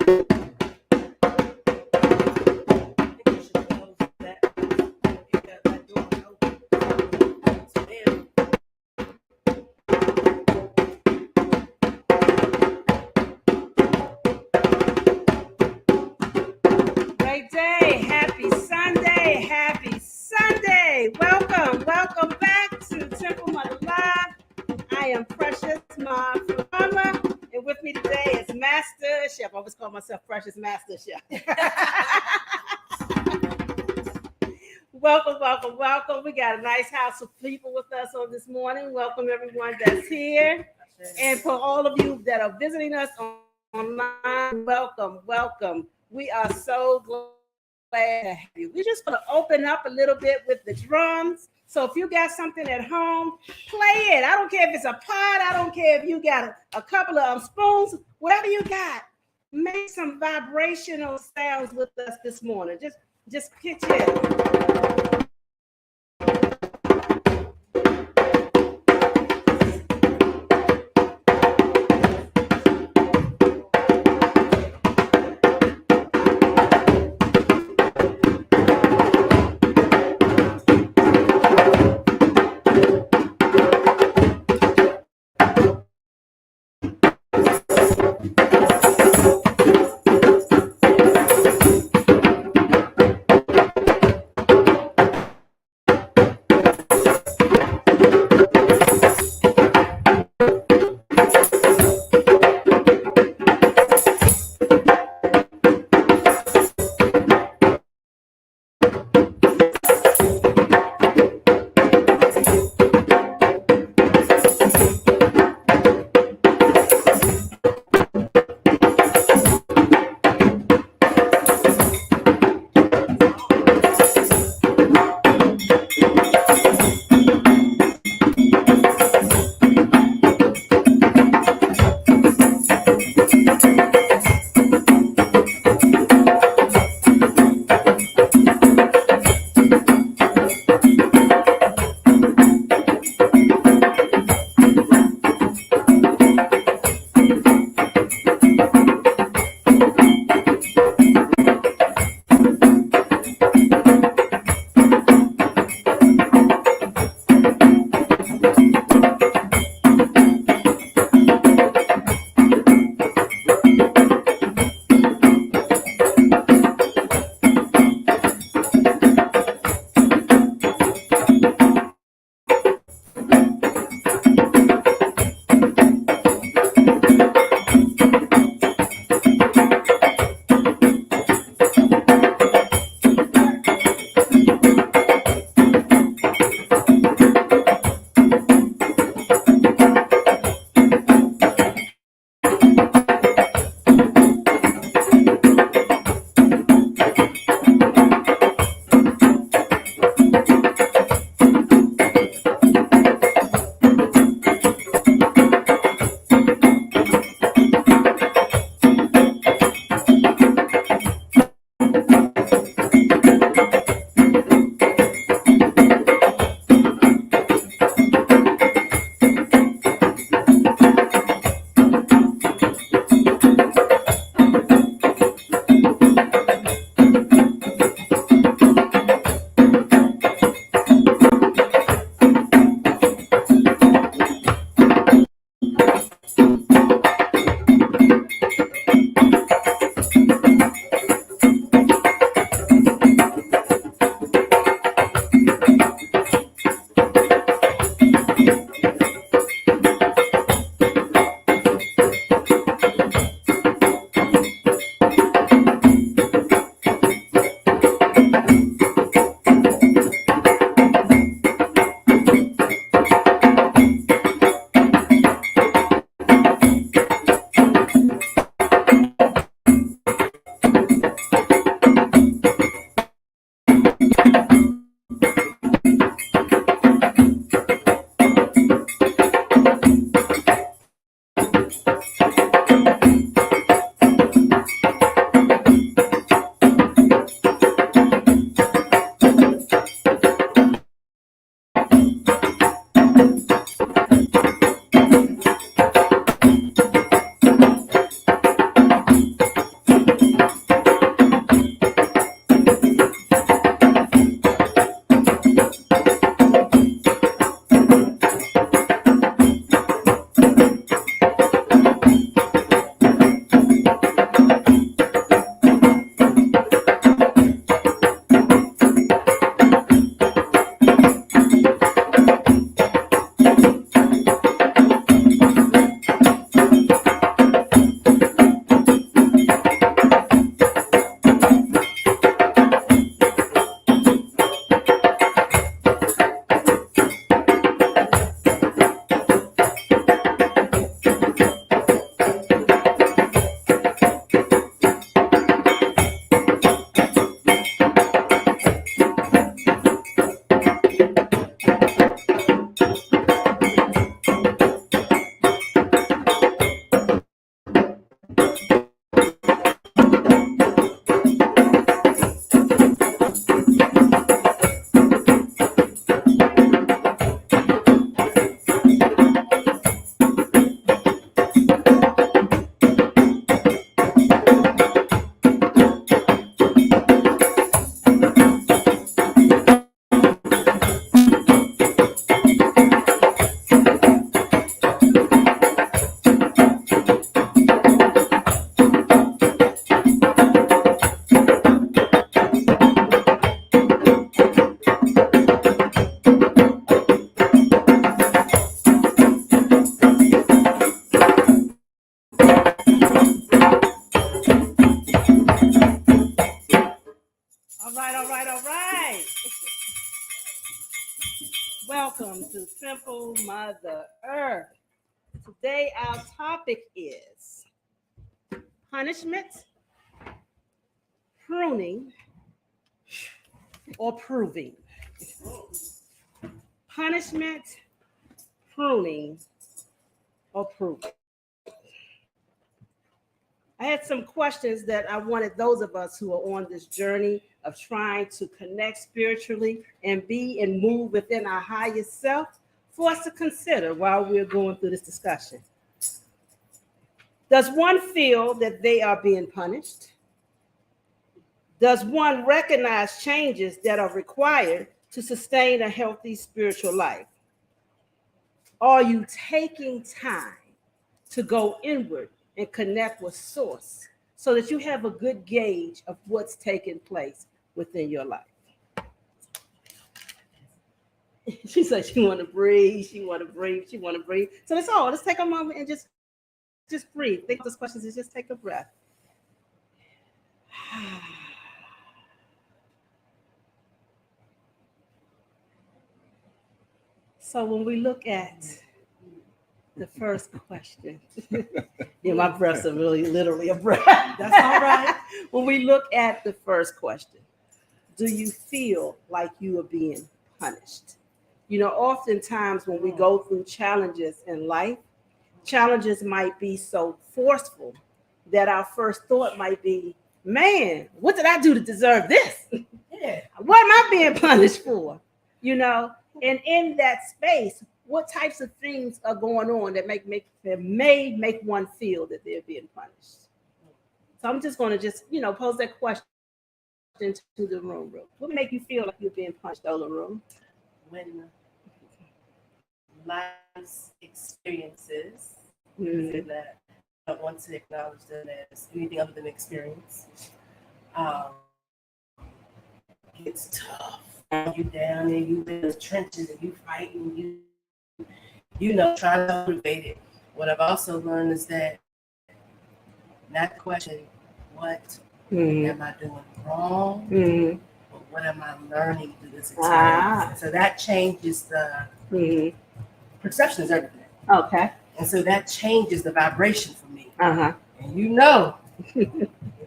Great day. Happy Sunday. Happy Sunday. Welcome. Welcome back to Temple Mother Live. I am Precious Ma Farmer, and with me today is Master Chef. I always call myself Precious Master Chef. Welcome, welcome, welcome. We got a nice house of people with us on this morning. Welcome everyone that's here. And for all of you that are visiting us online, welcome, welcome. We are so glad to have you. We're just going to open up a little bit with the drums. So if you got something at home, play it. I don't care if it's a pot. I don't care if you got a couple of spoons, whatever you got. Make some vibrational sounds with us this morning. Just pitch it. Mother Earth. Today, our topic is punishment, pruning, or proving. Punishment, pruning, or proving. I had some questions that I wanted those of us who are on this journey of trying to connect spiritually and be and move within our highest self for us to consider while we're going through this discussion. Does one feel that they are being punished? Does one recognize changes that are required to sustain a healthy spiritual life? Are you taking time to go inward and connect with source so that you have a good gauge of what's taking place within your life? She said she want to breathe, she want to breathe, she want to breathe. So that's all. Let's take a moment and just breathe. Think of those questions and just take a breath. So when we look at the first question, yeah, my breaths are really literally a breath. That's all right. When we look at the first question, do you feel like you are being punished? You know, oftentimes when we go through challenges in life, challenges might be so forceful that our first thought might be, man, what did I do to deserve this? Yeah. What am I being punished for? You know, and in that space, what types of things are going on that may make one feel that they're being punished? So I'm just going to pose that question to the room. What make you feel like you're being punished, Ola Room? When life's experiences that I don't want to acknowledge them as anything other than experience, it's tough. You down and you in the trenches and you fighting, trying to motivate it. What I've also learned is that not question what am I doing wrong, but what am I learning through this experience. So that changes the perception is everything. Okay. And so that changes the vibration for me. Uh-huh. And you're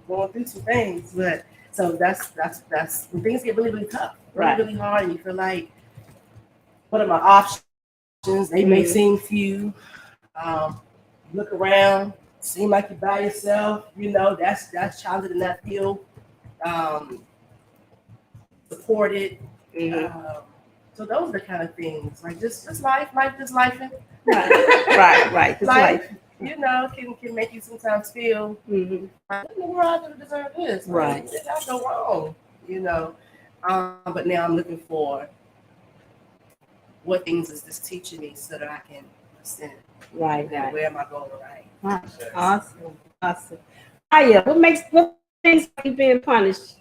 going through some things, but so that's when things get really, really tough, really hard, and you feel like, what are my options? They may seem few. Look around, seem like you're by yourself. That's challenging, and not feel supported. So those are the kind of things, like just life just life. Right. Just life. Can make you sometimes feel, like, in the world I don't deserve this. Right. Did I go wrong? But now I'm looking for what things is this teaching me so that I can understand. Right. Where am I going right? Awesome. Aya, what things are you being punished?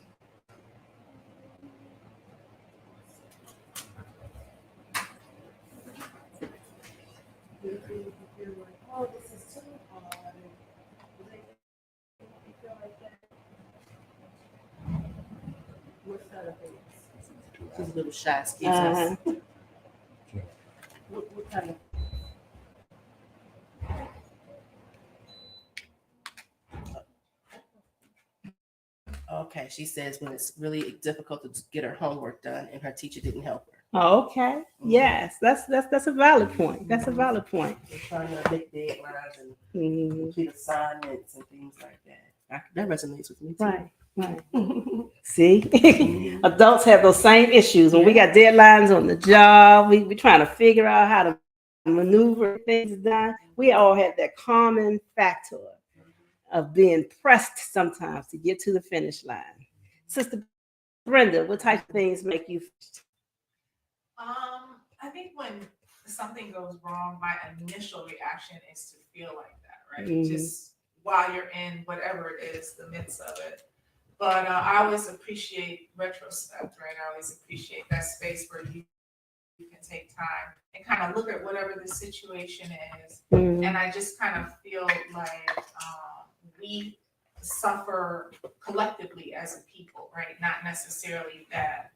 She's a little shy. Excuse us. What kind of? Okay, she says when it's really difficult to get her homework done and her teacher didn't help her. Okay. Yes, that's a valid point. That's a valid point. We're trying to make deadlines and complete assignments and things like that. That resonates with me too. Right. See, adults have those same issues. When we got deadlines on the job, we trying to figure out how to maneuver things done. We all have that common factor of being pressed sometimes to get to the finish line. Sister Brenda, what type of things make you? I think when something goes wrong, my initial reaction is to feel like that, right? Just while you're in whatever it is, the midst of it. But I always appreciate retrospect, right? I always appreciate that space where you can take time and kind of look at whatever the situation is. And I just kind of feel like we suffer collectively as a people, right? Not necessarily that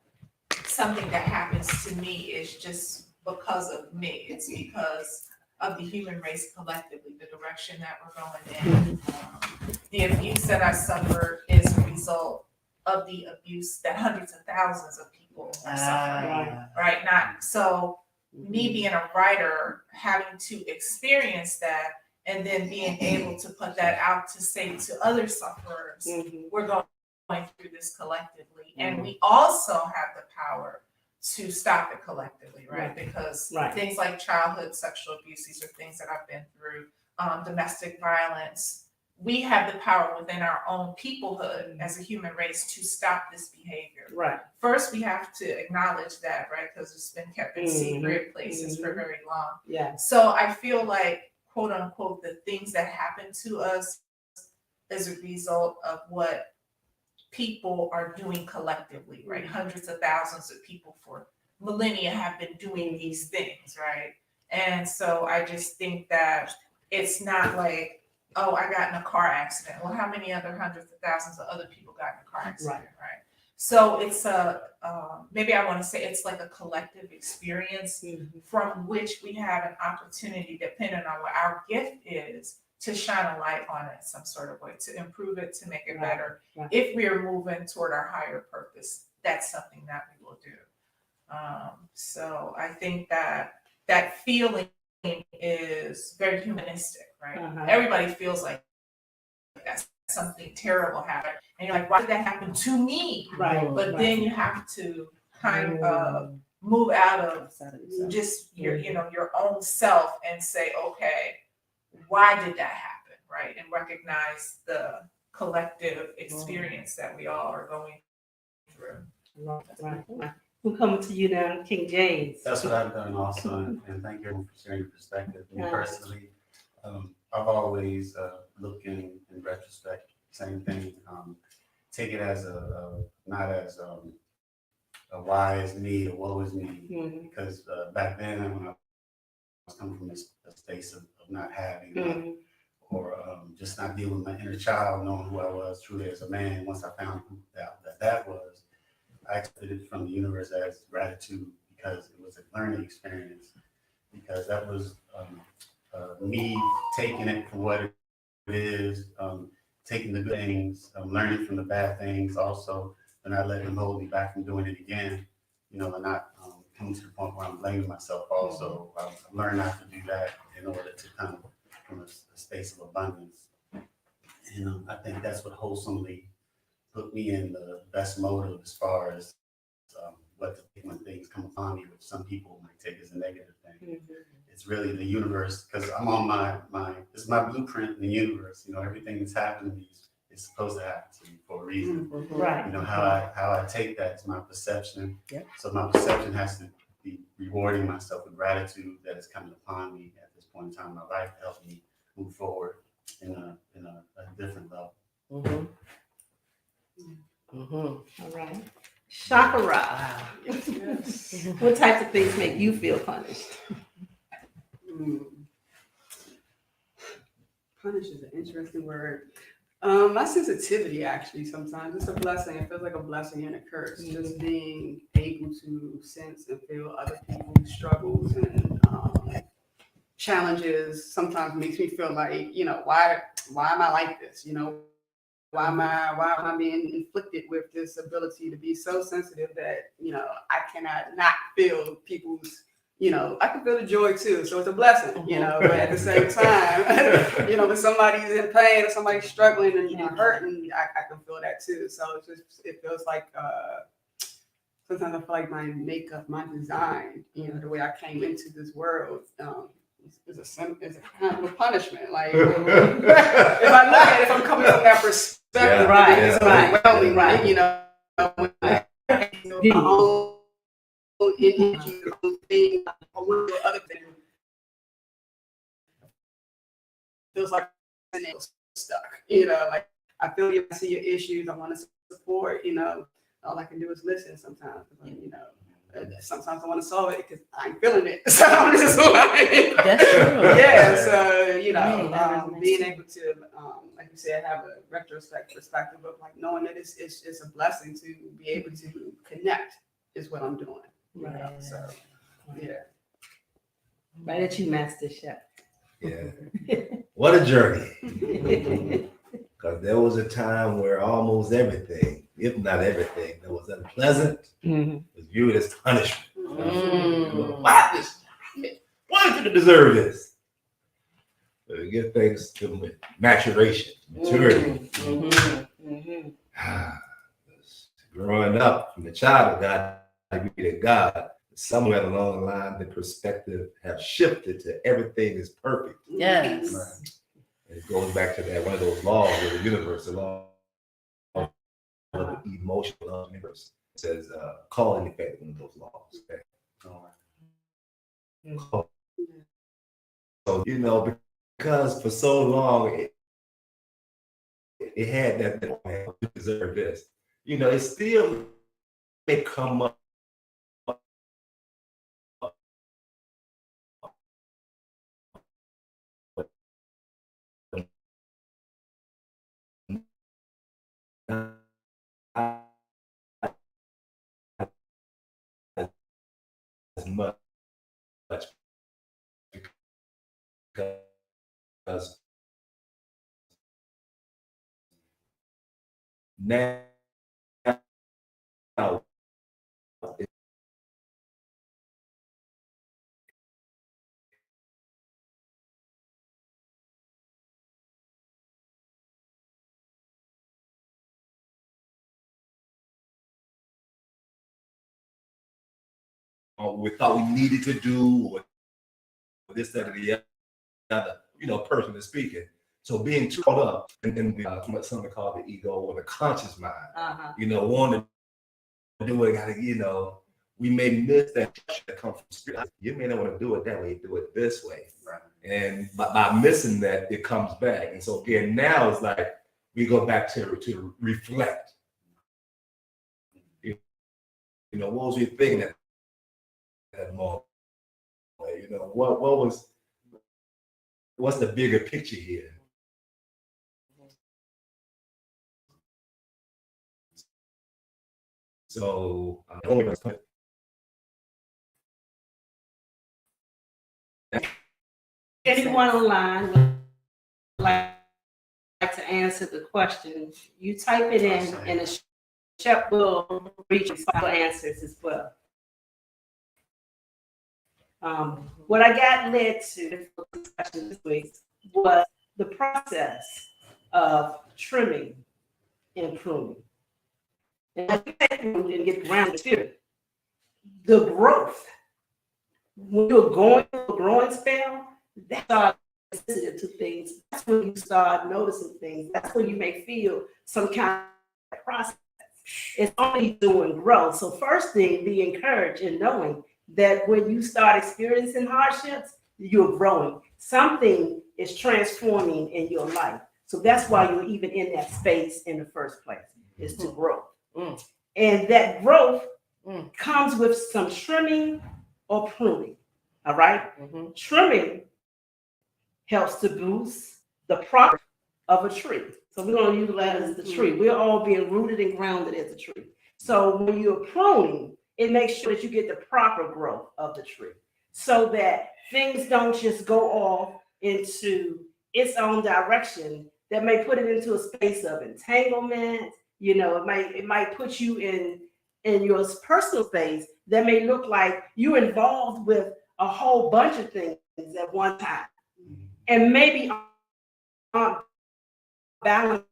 something that happens to me is just because of me. It's because of the human race collectively, the direction that we're going in. The abuse that I suffered is a result of the abuse that hundreds of thousands of people are suffering, right? Not so me being a writer, having to experience that, and then being able to put that out to say to other sufferers, we're going through this collectively. And we also have the power to stop it collectively, right? Because things like childhood sexual abuse, these are things that I've been through, domestic violence, we have the power within our own peoplehood as a human race to stop this behavior. Right. First, we have to acknowledge that, right? Because it's been kept in secret places for very long. Yeah. So I feel like, quote unquote, the things that happen to us is a result of what people are doing collectively, right? Hundreds of thousands of people for millennia have been doing these things, right? And so I just think that it's not like, oh, I got in a car accident. Well, how many other hundreds of thousands of other people got in a car accident, right? So it's maybe I want to say it's like a collective experience from which we have an opportunity, depending on what our gift is, to shine a light on it some sort of way, to improve it, to make it better. If we are moving toward our higher purpose, that's something that we will do. So I think that feeling is very humanistic, right? Everybody feels like that's something terrible happened, and you're like, why did that happen to me? Right. But then you have to kind of move out of just your, your own self and say, okay, why did that happen, right? And recognize the collective experience that we all are going through. Right. We're coming to you now, King James. That's what I've done also, and thank you for sharing your perspective. Me personally, I've always looked in retrospect, same thing. Take it as not as a why is me or woe is me, because back then when I was coming from a space of not having or just not dealing with my inner child, knowing who I was truly as a man. Once I found out that was, I accepted it from the universe as gratitude, because it was a learning experience, because that was me taking it for what it is, taking the good things, learning from the bad things also, and not letting them hold me back from doing it again, and not coming to the point where I'm blaming myself also. I've learned not to do that in order to come from a space of abundance. And I think that's what wholesomely put me in the best motive as far as what to think when things come upon me, which some people might take as a negative thing. It's really the universe, because I'm on this is my blueprint in the universe. Everything that's happening to me is supposed to happen to me for a reason. Right. How I take that is my perception. So my perception has to be rewarding myself with gratitude that is coming upon me at this point in time in my life to help me move forward in a different level. All right. Chakra. What types of things make you feel punished? Punish is an interesting word. My sensitivity, actually, sometimes it's a blessing. It feels like a blessing and a curse. Just being able to sense and feel other people's struggles and challenges sometimes makes me feel like, why am I like this? Why am I being inflicted with this ability to be so sensitive that, I cannot not feel people's, I can feel the joy too. So it's a blessing, but at the same time, when somebody's in pain or somebody's struggling and hurting, I can feel that too. So it feels like, sometimes I feel like my makeup, my design, the way I came into this world, is a kind of a punishment. Like, if I look at it, if I'm coming from that perspective, it's overwhelming, my own energy, thing, I want to do other things. Feels like I'm stuck, like I feel you, I see your issues, I want to support, all I can do is listen sometimes, sometimes I want to solve it because I'm feeling it. So I'm just like, That's true. Yeah. So being able to, like you said, have a retrospective perspective of like knowing that it's a blessing to be able to connect is what I'm doing. Right. So yeah. Right at you, Master Chef. Yeah. What a journey. Because there was a time where almost everything, if not everything, that was unpleasant was viewed as punishment. Why this? Why did you deserve this? But we get things to maturation, maturity. Growing up from the child of God, I be to God. Somewhere along the line, the perspective have shifted to everything is perfect. Yes. It goes back to that one of those laws of the universe, the law of the emotional law of the universe. It says call and effect one of those laws. Okay? So because for so long it had that you deserve this. It still may come up. As much because now we thought we needed to do or this, that, or the other, person is speaking. So being caught up in what some call the ego or the conscious mind, wanting to do it, we may miss that comes from spirit. You may not want to do it that way, do it this way. Right. And by missing that, it comes back. And so again, now it's like we go back to reflect. What was we thinking at that moment? What's the bigger picture here? So Anyone online would like to answer the question, you type it in and the chef will reach your answers as well. What I got led to discussion this week was the process of trimming and pruning. And I didn't get around the spirit. The growth. When you're going through a growing spell, that's all sensitive to things. That's when you start noticing things. That's when you may feel some kind of process. It's only doing growth. So first thing, be encouraged in knowing that when you start experiencing hardships, you're growing. Something is transforming in your life. So that's why you're even in that space in the first place, is to grow. And that growth comes with some trimming or pruning. All right? Trimming helps to boost the property of a tree. So we're going to utilize the tree. We're all being rooted and grounded as a tree. So when you're pruning, it makes sure that you get the proper growth of the tree so that things don't just go off into its own direction that may put it into a space of entanglement. It might put you in your personal space that may look like you're involved with a whole bunch of things at one time. And maybe balance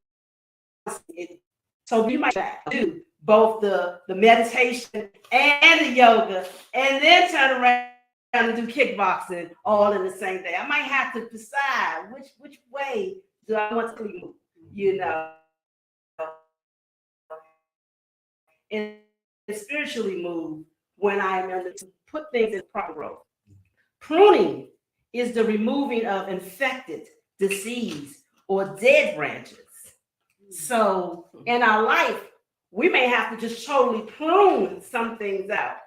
it. So you might do both the meditation and the yoga, and then turn around and do kickboxing all in the same day. I might have to decide which way do I want to move, and spiritually move when I am able to put things in proper growth. Pruning is the removing of infected, diseased, or dead branches. So in our life, we may have to just totally prune some things out,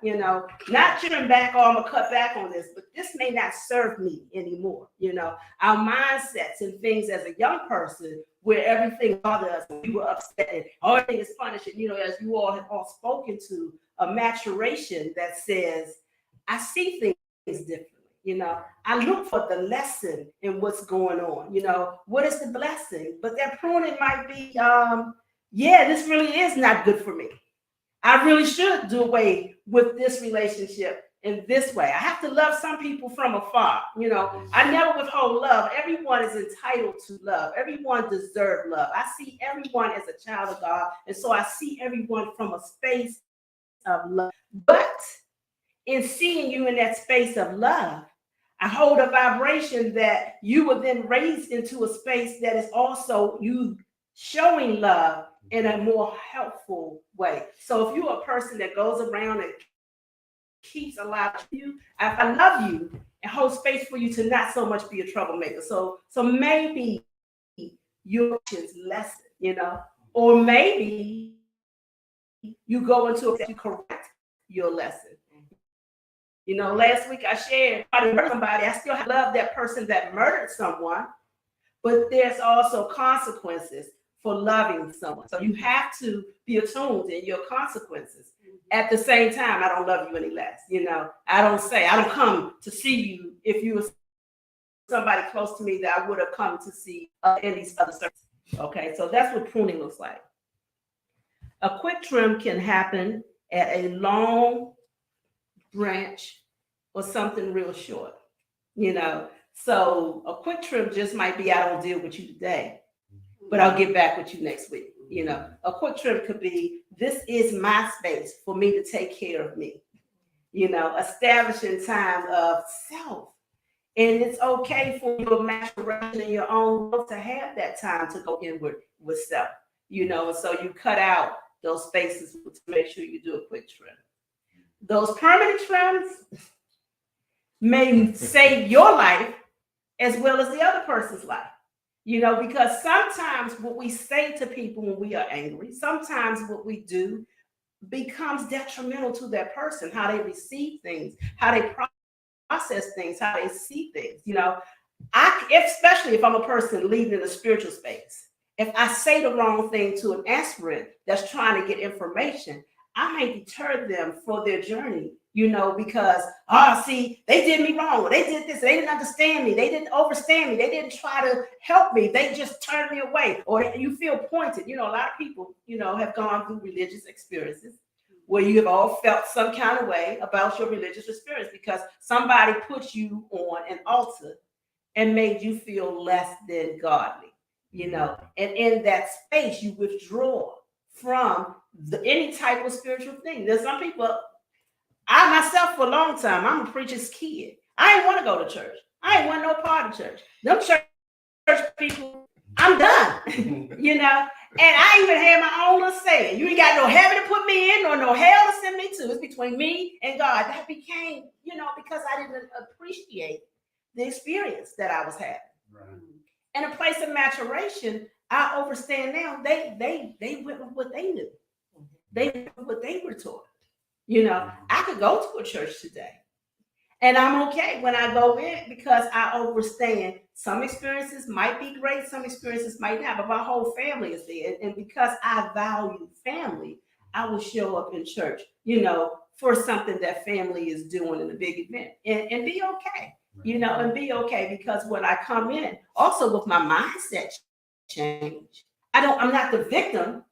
not trim back, I'm gonna cut back on this, but this may not serve me anymore. Our mindsets and things as a young person where everything bothered us, we were upset and everything is punishing, as you all have all spoken to, a maturation that says, I see things differently. You know, I look for the lesson in what's going on. You know, what is the blessing? But that pruning might be, yeah, this really is not good for me. I really should do away with this relationship in this way. I have to love some people from afar. You know, I never withhold love. Everyone is entitled to love. Everyone deserves love. I see everyone as a child of God. And so I see everyone from a space of love. But in seeing you in that space of love, I hold a vibration that you were then raised into a space that is also you showing love in a more helpful way. So if you're a person that goes around and keeps allowing you, I love you and hold space for you to not so much be a troublemaker. So maybe your actions lessen, you know, or maybe you go into a you correct your lesson. You know, last week I shared how to murder somebody. I still love that person that murdered someone, but there's also consequences for loving someone. So you have to be attuned in your consequences. At the same time, I don't love you any less. You know, I don't come to see you if you were somebody close to me that I would have come to see in these other circumstances. Okay, so that's what pruning looks like. A quick trim can happen at a long branch or something real short, you know. So a quick trim just might be, I don't deal with you today, but I'll get back with you next week. You know, a quick trim could be, this is my space for me to take care of me. You know, establishing time of self. And it's okay for your maturation in your own world to have that time to go inward with self, you know. And so you cut out those spaces to make sure you do a quick trim. Those permanent trims may save your life as well as the other person's life, you know, because sometimes what we say to people when we are angry, sometimes what we do becomes detrimental to that person, how they receive things, how they process things, how they see things. You know, especially if I'm a person leading in a spiritual space, if I say the wrong thing to an aspirant that's trying to get information, I may deter them for their journey, you know, because, see, they did me wrong. Or they did this. They didn't understand me. They didn't understand me. They didn't try to help me. They just turned me away. Or you feel pointed. You know, a lot of people, you know, have gone through religious experiences where you have all felt some kind of way about your religious experience because somebody put you on an altar and made you feel less than godly, you know. And in that space, you withdraw from any type of spiritual thing. There's some people, I myself for a long time, I'm a preacher's kid. I ain't want to go to church. I ain't want no part of church. Them church people, I'm done, you know. And I even had my own little saying, you ain't got no heaven to put me in or no hell to send me to. It's between me and God. That became, you know, because I didn't appreciate the experience that I was having. Right. In a place of maturation, I understand now they went with what they knew. They knew what they were taught. You know, I could go to a church today and I'm okay when I go in because I understand some experiences might be great, some experiences might not, but my whole family is there. And because I value family, I will show up in church, you know, for something that family is doing in a big event and be okay, you know, and be okay because when I come in, also with my mindset change, I'm not the victim.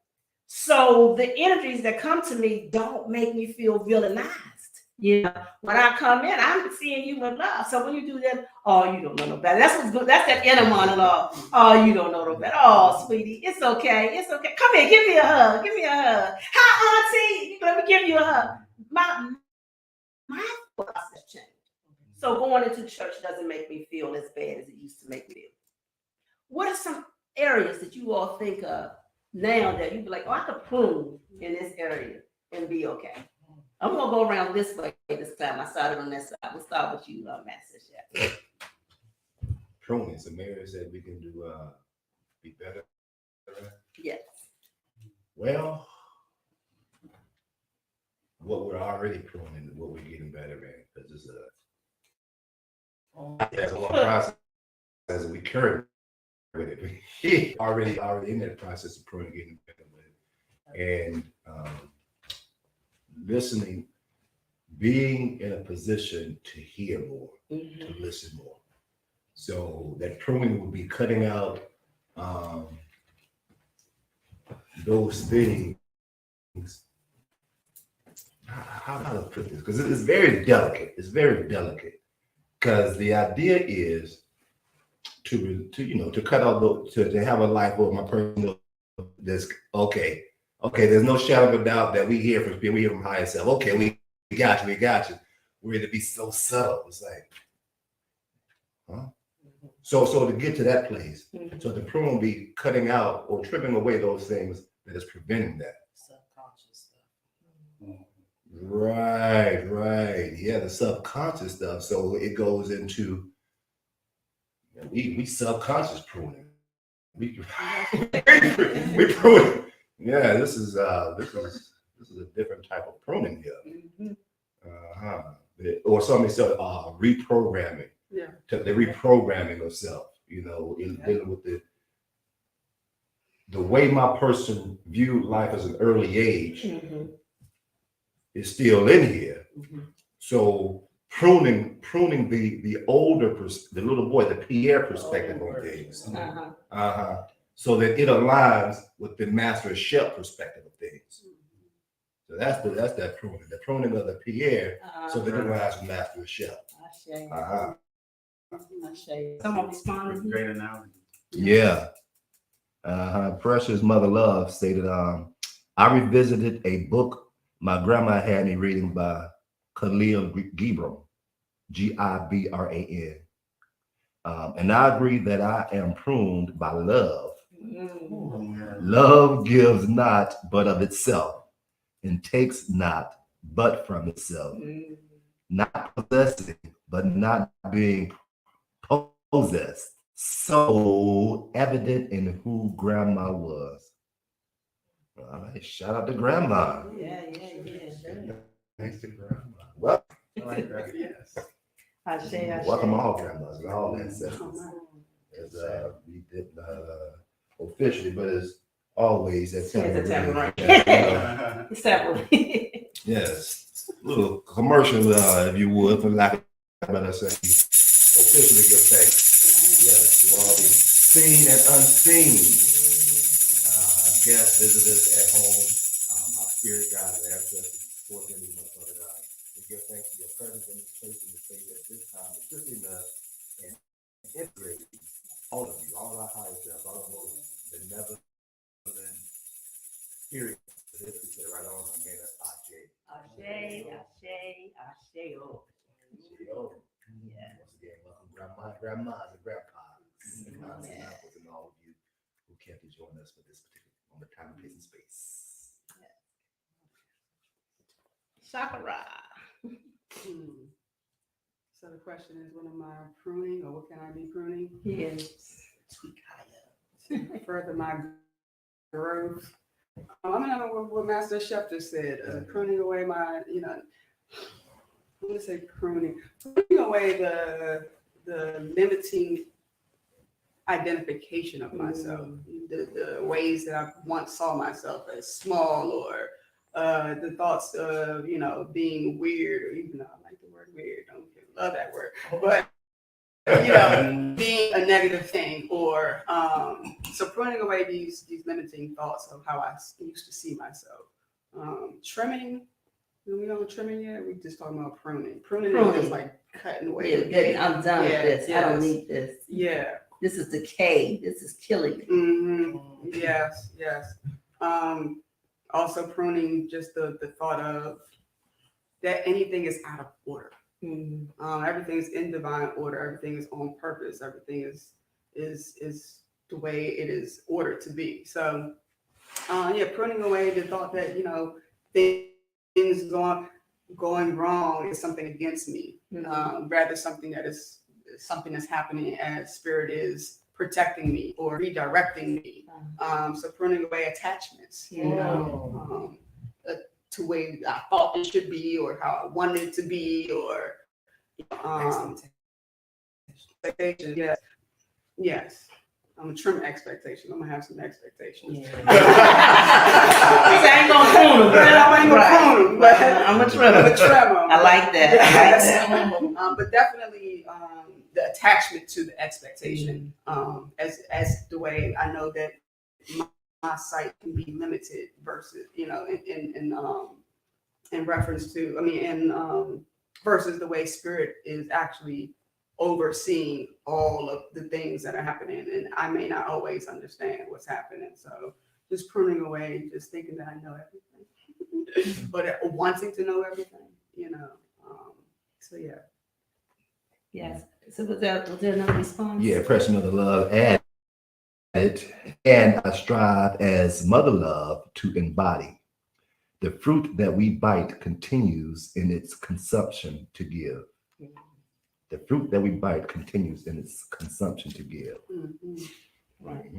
So the energies that come to me don't make me feel villainized. You know, when I come in, I'm seeing you in love. So when you do that, oh, you don't know no better. That's what's good. That's that inner monologue. Oh, you don't know no better. Oh, sweetie, it's okay. It's okay. Come here, give me a hug. Give me a hug. Hi, auntie. Let me give you a hug. My process changed. So going into church doesn't make me feel as bad as it used to make me feel. What are some areas that you all think of now that you'd be like, oh, I could prune in this area and be okay? I'm gonna go around this way this time. I started on that side. We'll start with you, Master Chef. Pruning, some areas that we can do be better. Yes. Well, what we're already pruning, what we're getting better at, because it's a long process as we currently with it. We already in that process of pruning, getting better with it, and listening being in a position to hear more, Mhm. to listen more. So that pruning will be cutting out those things. How do I put this? Because it's very delicate. It's very delicate. Because the idea is to cut out to have a life of my personal that's okay. Okay, there's no shadow of a doubt that we hear from people, we hear from higher self. Okay, we got you, we got you. We're to be so subtle. It's like, huh? So to get to that place, so the prune will be cutting out or trimming away those things that is preventing that. Subconscious stuff. Right. Yeah, the subconscious stuff. So it goes into we subconscious pruning. We prune. Yeah, this is a different type of pruning here. Or somebody said reprogramming. Yeah. The reprogramming of self. In dealing with the way my person viewed life as an early age is still in here. So pruning the older the little boy, the Pierre perspective on things. So that it aligns with the master chef perspective of things. So that's that pruning. The pruning of the Pierre, so that it aligns with master chef. Someone responded. Great analogy. Yeah. Precious Mother Love stated, I revisited a book my grandma had me reading by Khalil Gibran, Gibran. And I agree that I am pruned by love. Love gives not but of itself, and takes not but from itself. Not possessing, but not being possessed. So evident in who grandma was. All right, shout out to grandma. Yeah. Thanks to grandma. Well, Yes. welcome all grandmas and all ancestors. As we did officially, but as always, that's Separately. yes. Little commercial, if you would, for lack of a better say. Officially give thanks. Yes, to all the seen and unseen guests, visitors at home, our spirit guides, ancestors, forth in the mother God. We give thanks for your presence in this place and this space at this time, especially and integrating all of you, all our higher selves, all of those benevolent spirit. This we say right on, man, that's Ashe. Ashe. Oh. Yeah. Once again, welcome grandmas and grandpas, and aunts and uncles, and all of you who came to join us for this particular moment, time, place, and space. Sakura. So the question is, what am I pruning, or what can I be pruning? Yes. To further my growth. I'm gonna know what Master Chef just said. Pruning away my, I'm gonna say pruning away the limiting identification of myself, the ways that I once saw myself as small, or the thoughts of being weird, or even though I like the word weird, don't love that word, but being a negative thing, or so pruning away these limiting thoughts of how I used to see myself. Trimming, we don't trimming yet. We just talking about pruning. Pruning is just like cutting away. Yeah, I'm done with this. Yes. I don't need this. Yeah. This is decay. This is killing me. Mm-hmm. Yes. Also pruning just the thought of that anything is out of order. Everything is in divine order. Everything is on purpose. Everything is the way it is ordered to be. So, pruning away the thought that things going wrong is something against me. Rather something that's happening as spirit is protecting me or redirecting me. So pruning away attachments. To way I thought it should be, or how I wanted it to be, or expectations. Yes. I'm gonna trim expectations. I'm gonna have some expectations. Yeah. I ain't gonna prune them. I ain't gonna prune them, but I'm gonna trim I'm them. gonna trim them. I like that. I like that. But definitely the attachment to the expectation, as the way I know that my sight can be limited versus, you know, in reference to, I mean, versus the way spirit is actually overseeing all of the things that are happening, and I may not always understand what's happening. So just pruning away, just thinking that I know everything, but wanting to know everything, you know. So yeah. Yes. So was there another response? Yeah, expression of the love and I strive as mother love to embody. The fruit that we bite continues in its consumption to give. The fruit that we bite continues in its consumption to give. Right.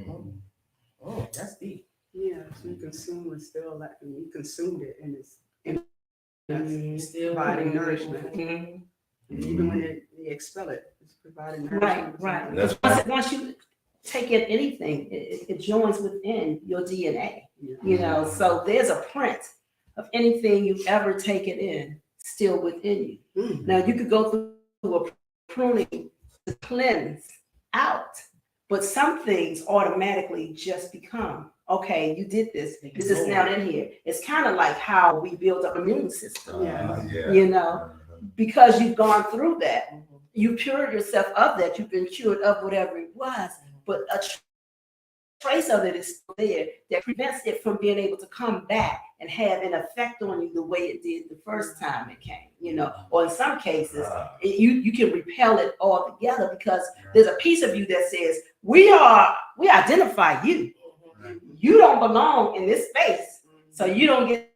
Oh, that's deep. Yeah, so you consume and still like you consumed it, and it's Still providing nourishment. Mhm. And even when you expel it, it's providing Right, nourishment. right. That's Once you take in anything, it joins within your DNA. You know, so there's a print of anything you've ever taken in still within you. Now you could go through a pruning to cleanse out, but some things automatically just become, okay, you did this. This is now in here. It's kind of like how we build up immune system. You know, because you've gone through that. You cured yourself of that. You've been cured of whatever it was, but a trace of it is still there that prevents it from being able to come back and have an effect on you the way it did the first time it came, you know, or in some cases, you can repel it altogether because there's a piece of you that says, we identify you. You don't belong in this space, so you don't get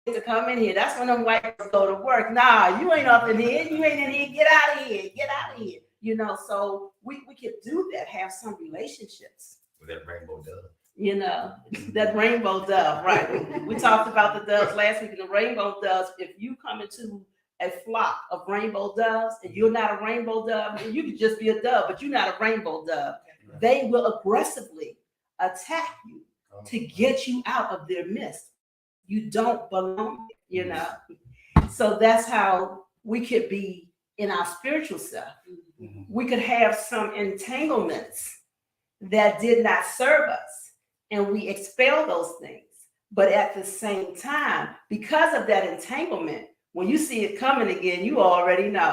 to come in here. That's when them white girls go to work. Nah, you ain't up in here. You ain't in here. Get out of here. Get out of here. You know, so we could do that, have some relationships. with that rainbow dove. You know, that rainbow dove, right? We talked about the doves last week, and the rainbow doves, if you come into a flock of rainbow doves and you're not a rainbow dove, and you could just be a dove, but you're not a rainbow dove, they will aggressively attack you to get you out of their midst. You don't belong, you know. So that's how we could be in our spiritual self. We could have some entanglements that did not serve us, and we expel those things. But at the same time, because of that entanglement, when you see it coming again, you already know.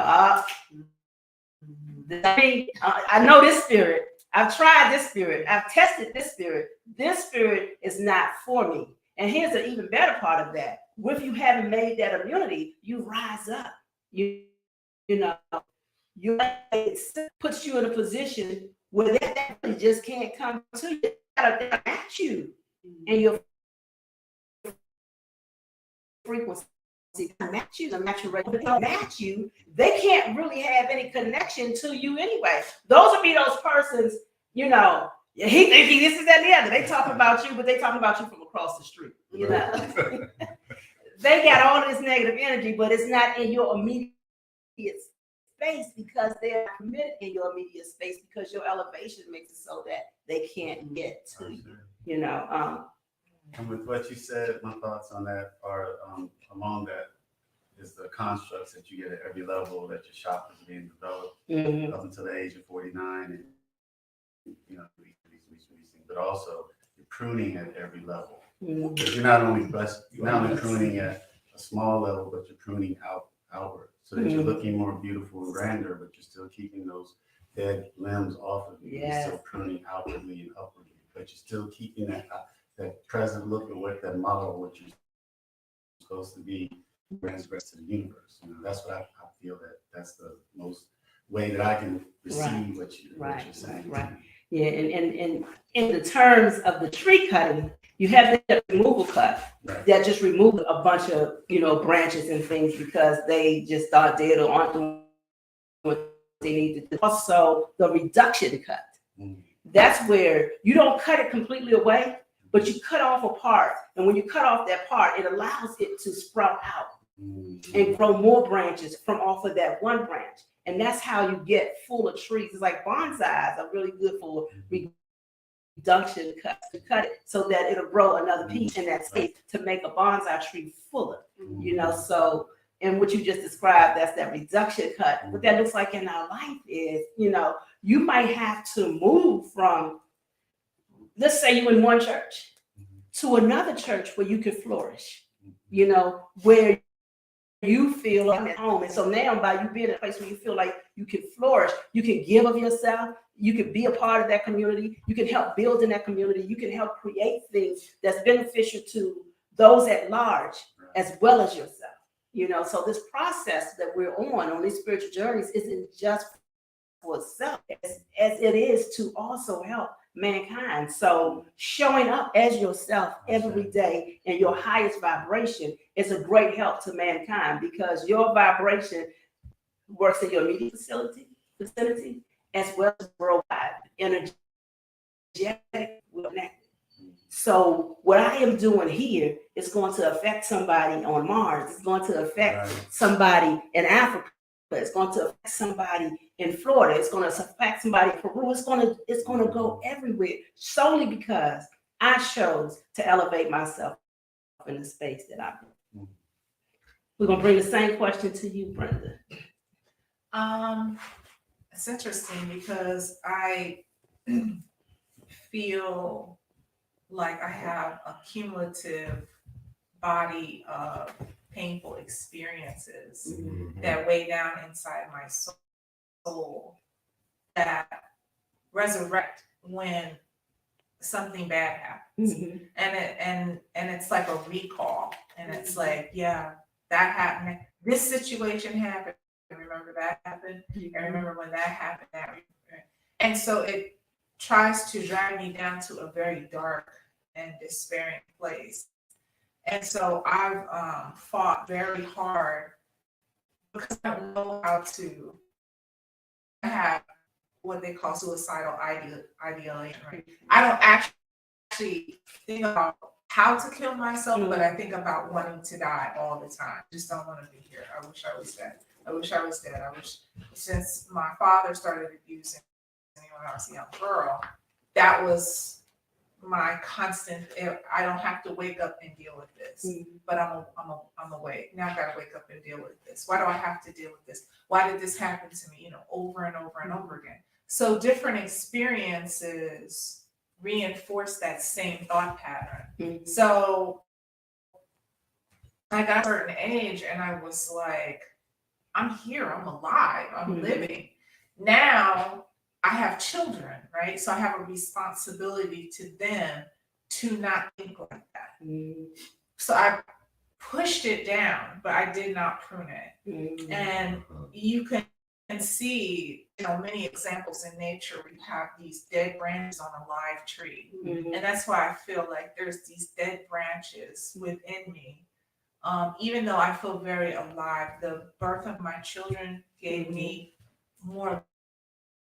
I know this spirit. I've tried this spirit. I've tested this spirit. This spirit is not for me. And here's the even better part of that. If you haven't made that immunity, you rise up. You know, it puts you in a position where that just can't come to you. They'll match you and your frequency. Match you, match you. They can't really have any connection to you anyway. Those would be those persons, you know. He think he this is that the other. They talk about you, but they talk about you from across the street. You know, they got all this negative energy, but it's not in your immediate space because they're committed in your immediate space because your elevation makes it so that they can't get to you. You know. And with what you said, my thoughts on that are along that is the constructs that you get at every level that your shop is being developed up until the age of 49, and you know, but also you're pruning at every level. Because you're not only pruning at a small level, but you're pruning outward, so that you're looking more beautiful and grander, but you're still keeping those dead limbs off of you. You're still pruning outwardly and upwardly, but you're still keeping that present look at what that model, what you're supposed to be, transgress to the universe. You know, that's what I feel that's the most way that I can receive what you're saying. Right. Yeah, and in the terms of the tree cutting, you have the removal cut that just removed a bunch of, you know, branches and things because they just thought dead or aren't doing what they need to do. Also, the reduction cut. That's where you don't cut it completely away, but you cut off a part. And when you cut off that part, it allows it to sprout out and grow more branches from off of that one branch. And that's how you get fuller trees. It's like bonsais are really good for reduction cut to cut it so that it'll grow another piece in that space to make a bonsai tree fuller. You know, so and what you just described, that's that reduction cut. What that looks like in our life is, you know, you might have to move from, let's say you're in one church to another church where you can flourish, you know, where you feel like at home. And so now by you being in a place where you feel like you can flourish, you can give of yourself, you can be a part of that community, you can help build in that community, you can help create things that's beneficial to those at large as well as yourself. You know, so this process that we're on these spiritual journeys isn't just for self as it is to also help mankind. So showing up as yourself every day in your highest vibration is a great help to mankind, because your vibration works in your immediate vicinity as well as worldwide, energetic, connected. So what I am doing here is going to affect somebody on Mars. It's going to affect somebody in Africa. It's going to affect somebody in Florida. It's going to affect somebody in Peru. It's going to go everywhere, solely because I chose to elevate myself in the space that I'm in. We're going to bring the same question to you, Brenda. It's interesting because I feel like I have a cumulative body of painful experiences that weigh down inside my soul that resurrect when something bad happens. And it's like a recall, and it's like, yeah, that happened, this situation happened, I remember that happened, I remember when that happened, and so it tries to drag me down to a very dark and despairing place. And so I've fought very hard because I don't know how to have what they call suicidal ideation. Right? I don't actually think about how to kill myself, but I think about wanting to die all the time. Just don't want to be here. I wish I was dead. I wish I was dead. I wish, since my father started abusing me when I was a young girl, that was my constant. I don't have to wake up and deal with this, but I'm awake. Now I got to wake up and deal with this. Why do I have to deal with this? Why did this happen to me? You know, over and over and over again. So different experiences reinforce that same thought pattern. So I got a certain age and I was like, I'm here, I'm alive, I'm living. Now I have children, right? So I have a responsibility to them to not think like that. So I pushed it down, but I did not prune it. And you can see, you know, many examples in nature where you have these dead branches on a live tree. And that's why I feel like there's these dead branches within me. Even though I feel very alive, the birth of my children gave me more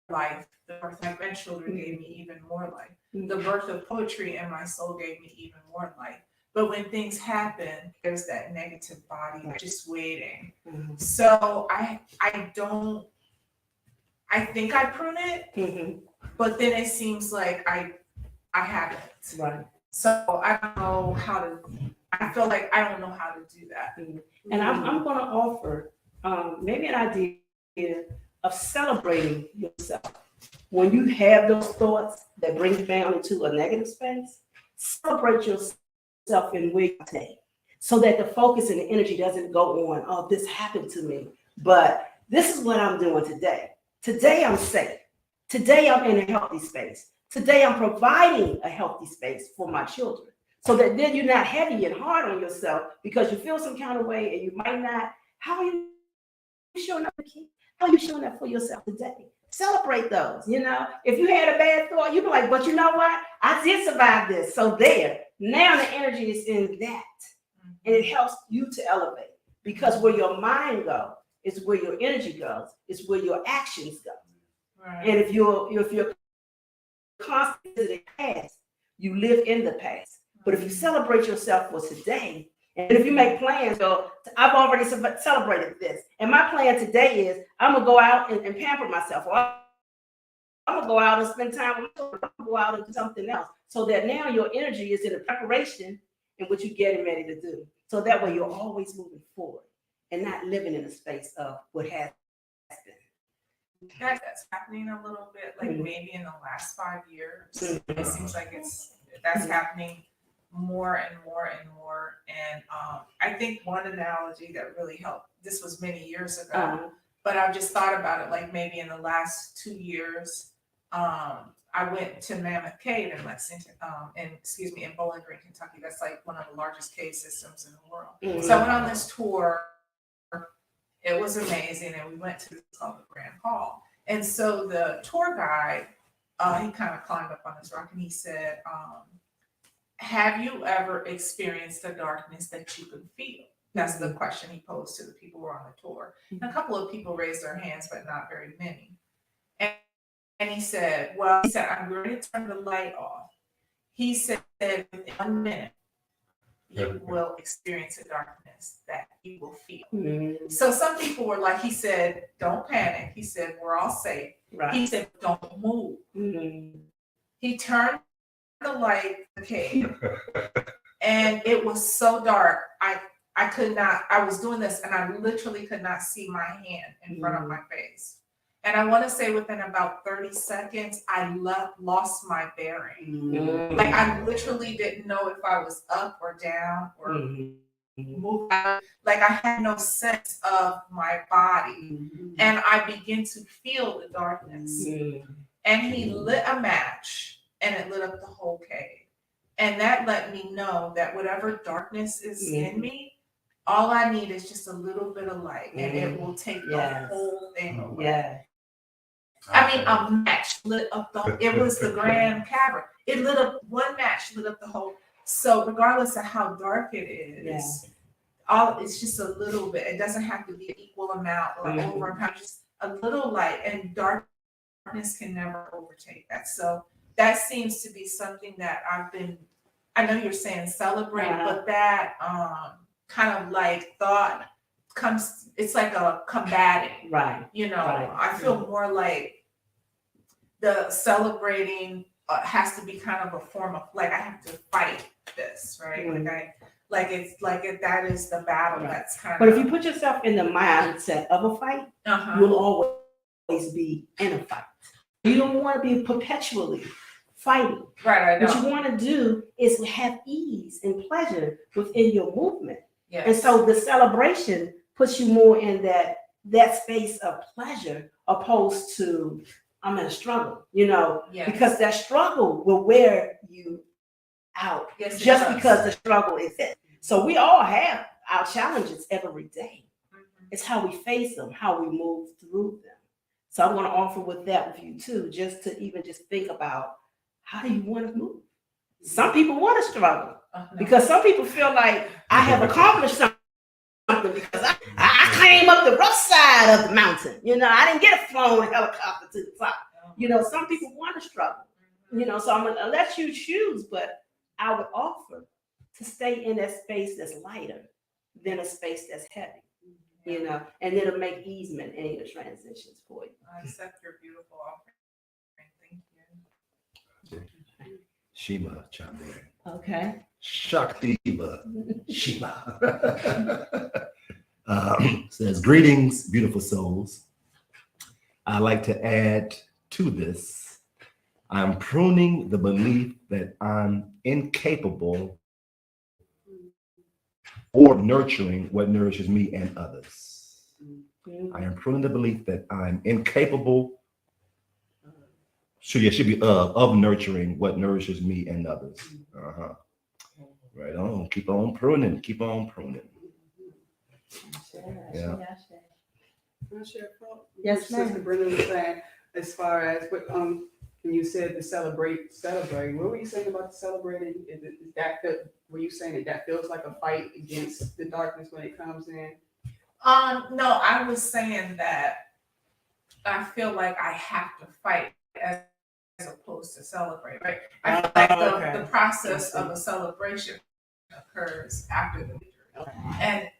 life. The birth of my grandchildren gave me even more life. The birth of poetry in my soul gave me even more life. But when things happen, there's that negative body just waiting. So I think I prune it, but then it seems like I haven't. Right. So I don't know how to. I feel like I don't know how to do that. And I'm going to offer maybe an idea of celebrating yourself. When you have those thoughts that bring you down into a negative space, celebrate yourself in where you're today, so that the focus and the energy doesn't go on, oh, this happened to me, but this is what I'm doing today. Today I'm safe. Today I'm in a healthy space. Today I'm providing a healthy space for my children, so that then you're not heavy and hard on yourself because you feel some kind of way and you might not. How are you showing up, kid? How are you showing up for yourself today? Celebrate those. You know, if you had a bad thought, you'd be like, but you know what? I did survive this. So there, now the energy is in that. And it helps you to elevate, because where your mind goes is where your energy goes, is where your actions go. Right. And if you're constantly in the past, you live in the past. But if you celebrate yourself for today, and if you make plans, so I've already celebrated this, and my plan today is I'm gonna go out and pamper myself. Or I'm gonna go out and spend time with children. I'm gonna go out and do something else. So that now your energy is in a preparation in what you're getting ready to do. So that way you're always moving forward and not living in a space of what has been. That's happening a little bit, like maybe in the last 5 years. It seems like that's happening more and more and more. And I think one analogy that really helped, this was many years ago, but I've just thought about it like maybe in the last 2 years. I went to Mammoth Cave in Lexington, in Bowling Green, Kentucky. That's like one of the largest cave systems in the world. So I went on this tour. It was amazing, and we went to this called the Grand Hall. And so the tour guide, he kind of climbed up on this rock, and he said, "Have you ever experienced a darkness that you can feel?" That's the question he posed to the people who were on the tour. And a couple of people raised their hands, but not very many. And he said, "I'm ready to turn the light off." He said, "Within 1 minute, you will experience a darkness that you will feel." So some people were like, he said, "Don't panic." He said, "We're all safe." Right. He said, "Don't move." He turned the light, the cave, and it was so dark. I could not, I was doing this and I literally could not see my hand in front of my face. And I want to say within about 30 seconds, I lost my bearing. Like I literally didn't know if I was up or down or moving. Like I had no sense of my body. And I began to feel the darkness. And he lit a match and it lit up the whole cave. And that let me know that whatever darkness is in me, all I need is just a little bit of light and it will take the whole thing away. I mean, a match lit up it was the Grand Cavern. It lit up, one match lit up the whole. So regardless of how dark it is, it's just a little bit. It doesn't have to be an equal amount or over, just a little light, and darkness can never overtake that. So that seems to be something that I know you're saying celebrate, but that kind of like thought comes, it's like a combating, right? I feel more like the celebrating has to be kind of a form of like I have to fight this, right? That is the battle. That's kind of. But if you put yourself in the mindset of a fight, you'll always be in a fight. You don't want to be perpetually fighting. Right. What you want to do is have ease and pleasure within your movement. Yes. And so the celebration puts you more in that space of pleasure opposed to I'm in a struggle, because that struggle will wear you out just because the struggle is it. So we all have our challenges every day. It's how we face them, how we move through them. So I'm going to offer with that with you too, just to even just think about how do you want to move? Some people want to struggle because some people feel like I have accomplished something because I came up the rough side of the mountain. I didn't get a flown helicopter to the top. Some people want to struggle. So I'm going to let you choose, but I would offer to stay in that space that's lighter than a space that's heavy. And then it'll make easement in your transitions for you. I accept your beautiful offering. Thank you. Shima chimed in. Okay. Shaktiva. Shima. Says, greetings, beautiful souls. I like to add to this. I'm pruning the belief that I'm incapable or nurturing what nourishes me and others. I am pruning the belief that I'm incapable, should be of nurturing what nourishes me and others. Right on. Keep on pruning. Keep on pruning. Yeah. Yes, Sister Brenda was saying, as far as what when you said to celebrate. What were you saying about celebrating? Were you saying that feels like a fight against the darkness when it comes in? No, I was saying that I feel like I have to fight as opposed to celebrate, right? I feel like the process of a celebration occurs after the victory,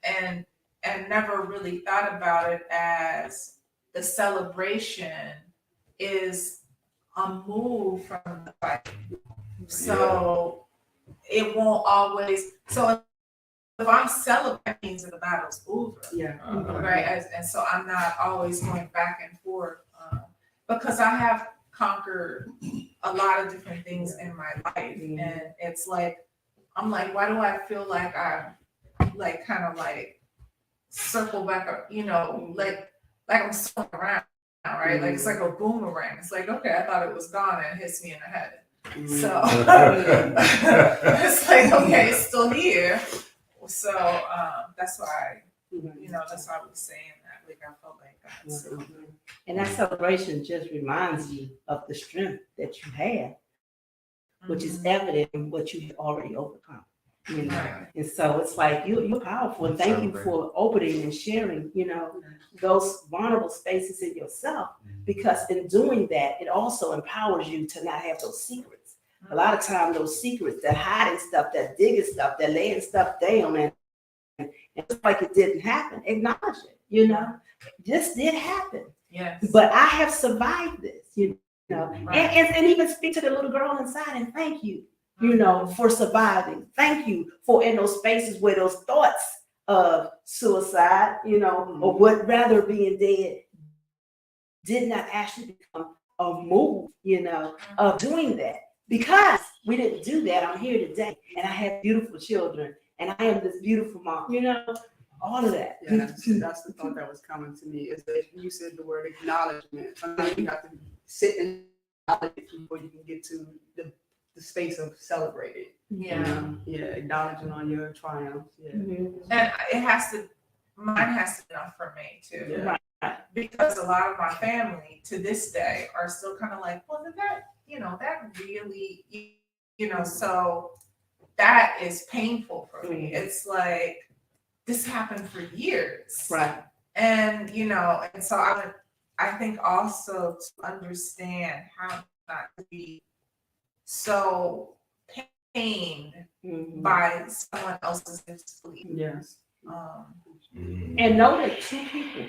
and never really thought about it as the celebration is move from the fight. So it won't always. So if I'm celebrating, the battle's over. Yeah. Right, and so I'm not always going back and forth because I have conquered a lot of different things in my life, and it's like I'm like, why do I feel like I like kind of like circle back up, like I'm circling around, right? Like it's like a boomerang. It's like, okay, I thought it was gone and it hits me in the head. So it's like, okay, it's still here. So that's why, that's why I was saying that. Like I felt like that. So. And that celebration just reminds you of the strength that you have, which is evident in what you have already overcome. Right. And so it's like you're powerful. And thank you for opening and sharing, those vulnerable spaces in yourself, because in doing that, it also empowers you to not have those secrets. A lot of times those secrets, that hiding stuff, that digging stuff, that laying stuff down, and it's like it didn't happen. Acknowledge it, this did happen. Yes. But I have survived this, Right. and even speak to the little girl inside and thank you, for surviving. Thank you for in those spaces where those thoughts of suicide, or what rather being dead did not actually become a move, of doing that. Because we didn't do that, I'm here today, and I have beautiful children, and I am this beautiful mom, all of that. Yeah, that's the thought that was coming to me. Is that you said the word acknowledgement. Sometimes you have to sit and acknowledge it before you can get to the space of celebrating. Yeah. Acknowledging on your triumphs. Yeah. And mine has to be enough for me too. Yeah. Right. Because a lot of my family to this day are still kind of like, well, did that, that really, so that is painful for me. It's like, this happened for years. Right. And, and so I think also to understand how not to be so pained by someone else's disbelief. Yes. And know that two people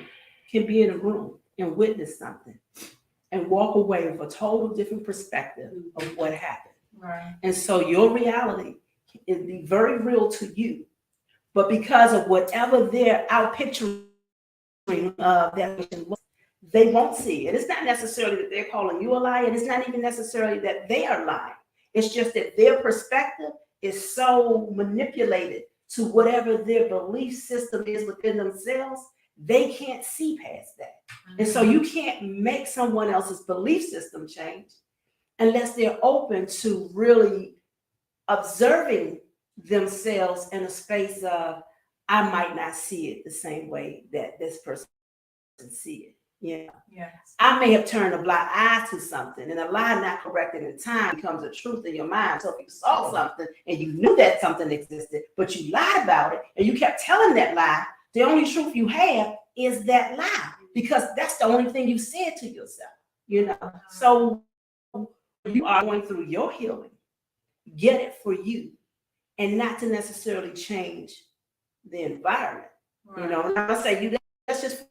can be in a room and witness something and walk away with a total different perspective of what happened. Right. And so your reality is very real to you, but because of whatever they're out picturing that they won't see it. It's not necessarily that they're calling you a liar, and it's not even necessarily that they are lying. It's just that their perspective is so manipulated to whatever their belief system is within themselves, they can't see past that. And so you can't make someone else's belief system change unless they're open to really observing themselves in a space of, I might not see it the same way that this person see it. Yes. I may have turned a blind eye to something, and a lie not corrected in time becomes a truth in your mind. So if you saw something and you knew that something existed, but you lied about it and you kept telling that lie, the only truth you have is that lie, because that's the only thing you said to yourself. So you are going through your healing, get it for you, and not to necessarily change the environment. Right. And I say that's just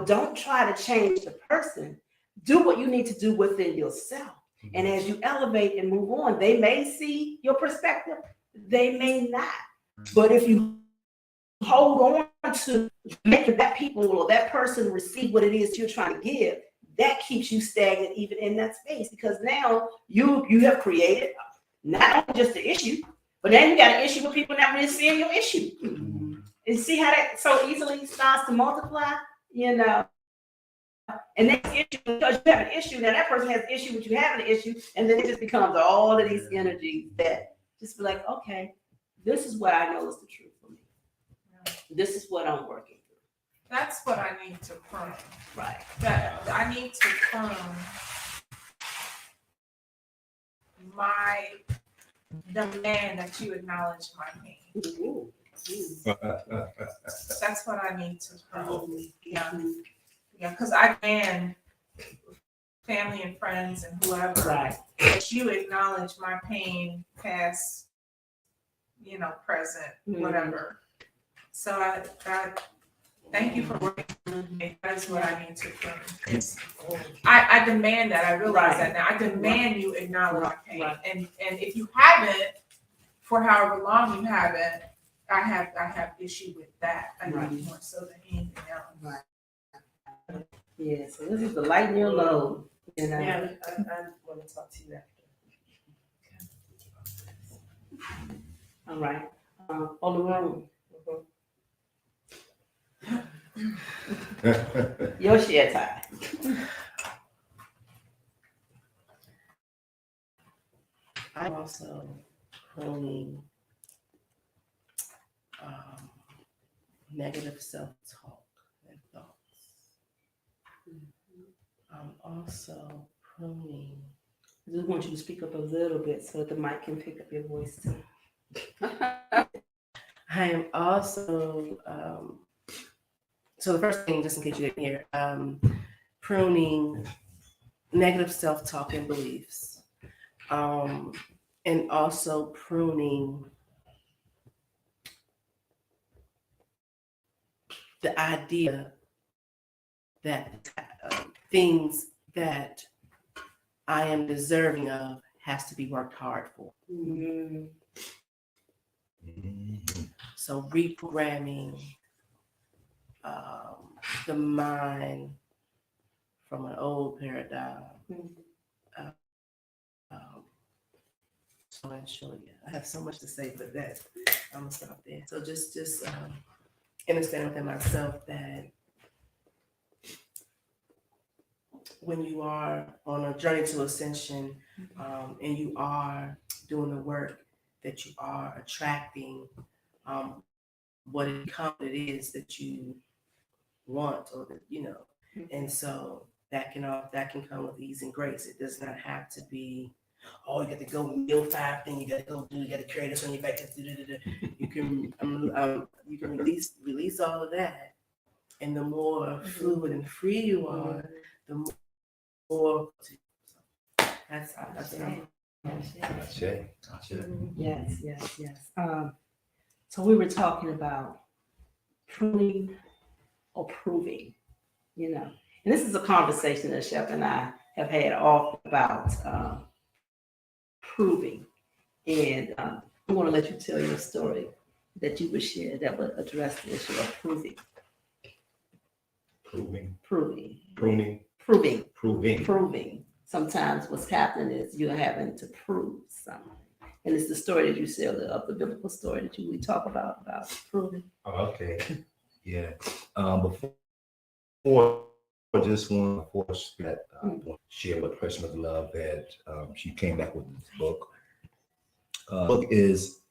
don't try to change the person. Do what you need to do within yourself. And as you elevate and move on, they may see your perspective, they may not. But if you hold on to making that people or that person receive what it is you're trying to give, that keeps you stagnant even in that space, because now you have created not only just the issue, but then you got an issue with people not really seeing your issue. And see how that so easily starts to multiply, And that's the issue, because you have an issue, now that person has an issue with you having an issue, and then it just becomes all of these energies that just be like, okay, this is what I know is the truth for me. This is what I'm working through. That's what I need to prune. Right. That I need to prune my demand that you acknowledge my pain. Ooh. That's what I need to prune. Yeah, because I demand family and friends and whoever that you acknowledge my pain, past, present, whatever. So Thank you for working. That is what I need to prune. I demand that. I realize that now. I demand you acknowledge my pain. Right. And if you haven't, for however long you haven't, I have issue with that. I think more so than anything else. Right. Yeah, so this is the lighten your load. You know? Yeah, I want to talk to you after. All right. On the room. Your share time. I'm also pruning negative self-talk and thoughts. I'm also pruning. I just want you to speak up a little bit so that the mic can pick up your voice too. I am also, so the first thing, just in case you didn't hear, pruning negative self-talk and beliefs. And also pruning the idea that things that I am deserving of has to be worked hard for. Mm-hmm. So reprogramming the mind from an old paradigm. So I'm sure I have so much to say, but that I'm gonna stop there. So just understand within myself that when you are on a journey to ascension, and you are doing the work, that you are attracting what it is that you want, or that and so that can come with ease and grace. It does not have to be, oh, you got to go meal 5 thing, you got to carry this on your back. You can release all of that, and the more fluid and free you are, the more. That's Yes. So we were talking about pruning or proving, and this is a conversation that Chef and I have had often about proving. And I'm going to let you tell your story that you would share that would address the issue of proving. Proving. Sometimes what's happening is you're having to prove something. And it's the story that you share of the biblical story that we talk about proving. Okay. Yeah. Before I just want to force that share with Christmas Love that she came back with this book. Book is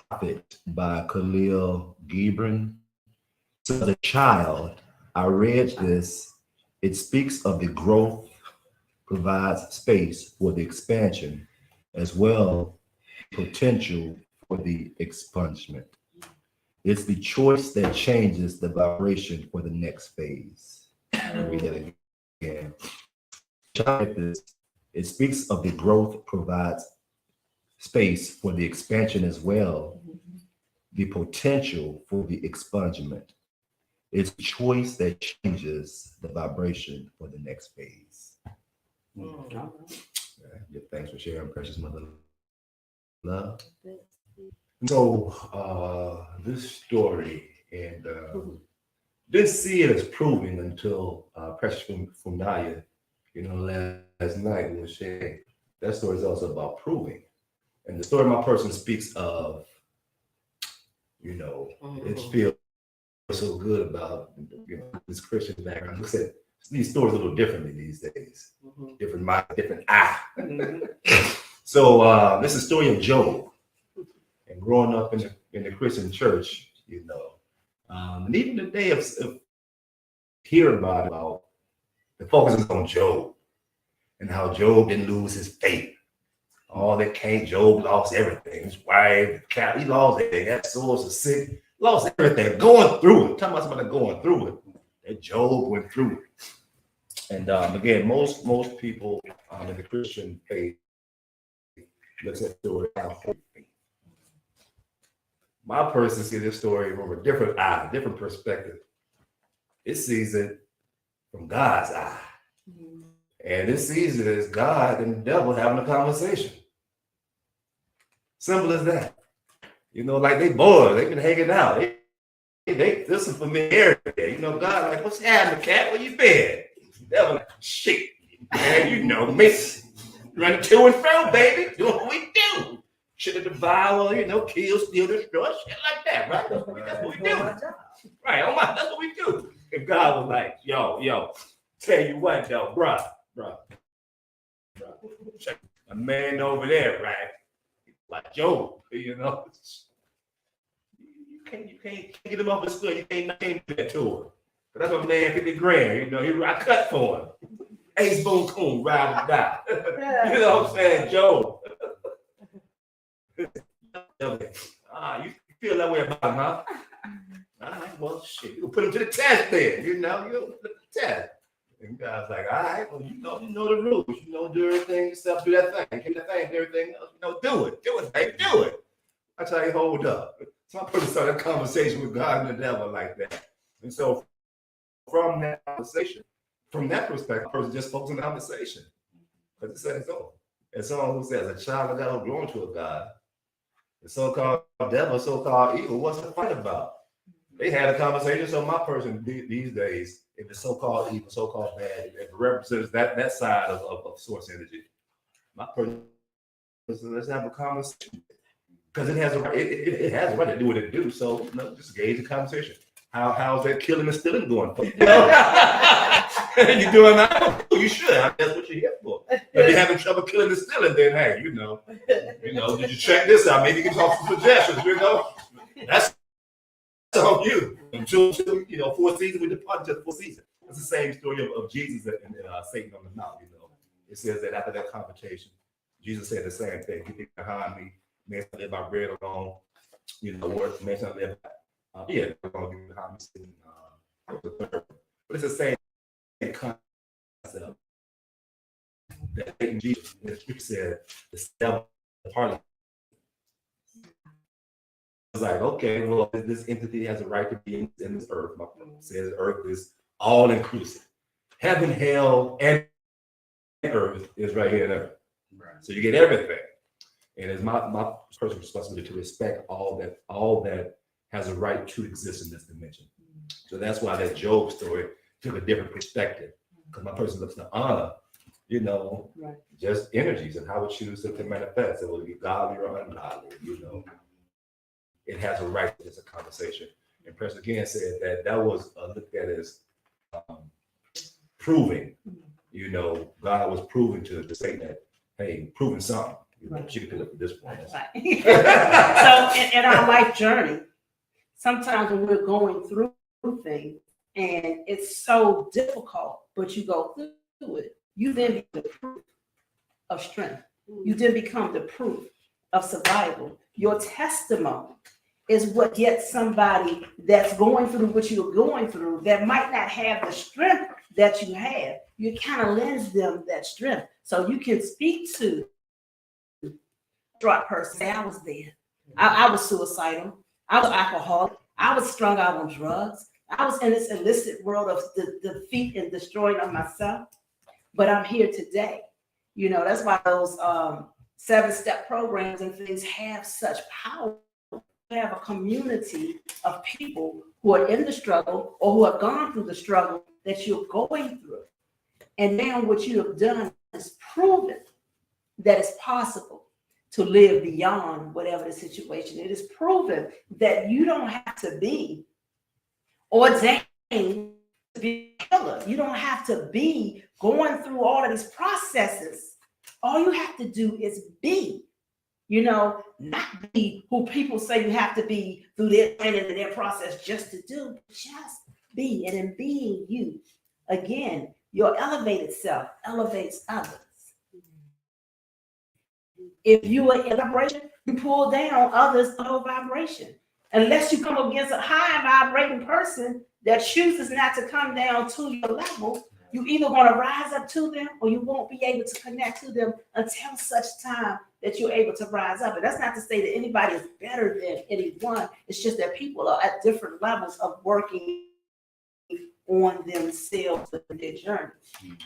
Prophet by Khalil Gibran. So as a child, I read this. It speaks of the growth, provides space for the expansion, as well as potential for the expungement. It's the choice that changes the vibration for the next phase. Read that again. It speaks of the growth, provides space for the expansion, as well the potential for the expungement. It's a choice that changes the vibration for the next phase. Thanks for sharing, precious mother love. So this story, and didn't see it as proving until Precious Funaya, last night was sharing. That story is also about proving. And the story my person speaks of, it feels so good about this Christian background. Looks at these stories a little differently these days. Different mind, different eye. So this is the story of Job. And growing up in the Christian church, and even today, if hear about the focus is on Job and how Job didn't lose his faith. All that came, Job lost everything. His wife, cat, he lost everything. That source was sick, lost everything. Going through it. Talking about somebody going through it. That Job went through it. And again, most people in the Christian faith looks at the story how My person sees this story from a different eye, different perspective. It sees it from God's eye. And it sees it as God and the devil having a conversation. Simple as that. You know, like they boys, they've been hanging out. There's some familiarity there. You know, God, like, what's happening, cat? Where you been? The devil, like, shit. Man, you know, miss. Running to and fro, baby. Doing what we do. Shit to devour, you know, kill, steal, destroy, shit like that, right? That's what we do. Right, that's what we do. If God was like, yo, tell you what, though, bruh. A man over there, right? Like Joe, you know. You can't get him off his foot. You can't do that to him. But that's my man, 50 grand. You know, I cut for him. Ace Boone Coon, ride or die. You know what I'm saying, Joe? You feel that way about him, huh? All right, well, shit, you put him to the test then. You know, you put him to the test. And God's like, all right, well, you know the rules. You know, do everything yourself, do that thing, do that thing, everything else. You know, do it, baby, do it. That's how you hold up. So I put started a conversation with God and the devil like that. And so from that conversation, from that perspective, the person just focused on the conversation. Because it says so. As someone who says, a child of God who grown to a God, the so-called devil, so-called evil, what's the fight about? They had a conversation. So my person these days, if it's so-called evil, so-called bad, if it represents that side of source energy, my person, let's have a conversation. Because it has a right to do what it do. So just gauge the conversation. How's that killing and stealing going for you? You doing that? You should. That's what you're here for. If you're having trouble killing and stealing, then hey, you know, did you check this out? Maybe you can talk some suggestions. You know, that's on you. Until 4 seasons, we depart to 4 seasons. It's the same story of Jesus and Satan on the mount. You know, it says that after that confrontation, Jesus said the same thing. Get behind me. Man shall live by bread alone, words, man shall live by, behind me. But it's the same concept that Jesus said, the devil, the party. It's like, okay, well, this entity has a right to be in this earth. My friend says earth is all inclusive. Heaven, hell, and earth is right here in earth. Right. So you get everything. And it's my personal responsibility to respect all that has a right to exist in this dimension. So that's why that Job story took a different perspective. Because my person looks to honor, right, just energies and how it chooses to manifest. It will be godly or ungodly, It has a right to this conversation. And President again said that was looked at as proving, God was proving to Satan that, hey, proving something. Right. She could at this point. Right. So in our life journey, sometimes when we're going through things and it's so difficult, but you go through it, you then become the proof of strength. You then become the proof of survival. Your testimony is what gets somebody that's going through what you're going through that might not have the strength that you have. You kind of lends them that strength. So you can speak to drug person. I was there. I was suicidal. I was alcoholic. I was strung out on drugs. I was in this illicit world of the defeat and destroying of myself. But I'm here today. That's why those 7-step programs and things have such power. We have a community of people who are in the struggle or who have gone through the struggle that you're going through. And now what you have done is proven that it's possible to live beyond whatever the situation. It is proven that you don't have to be ordained to be a killer. You don't have to be going through all of these processes. All you have to do is be, not be who people say you have to be through their training and their process just to do, just be. And in being you, again, your elevated self elevates others. If you are in vibration, you pull down others' low vibration. Unless you come against a high vibrating person that chooses not to come down to your level, You either going to rise up to them or you won't be able to connect to them until such time that you're able to rise up. And that's not to say that anybody is better than anyone. It's just that people are at different levels of working on themselves with their journey.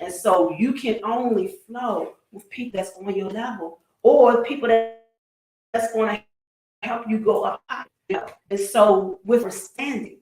And so you can only flow with people that's on your level or people that's going to help you go up high. And so with understanding,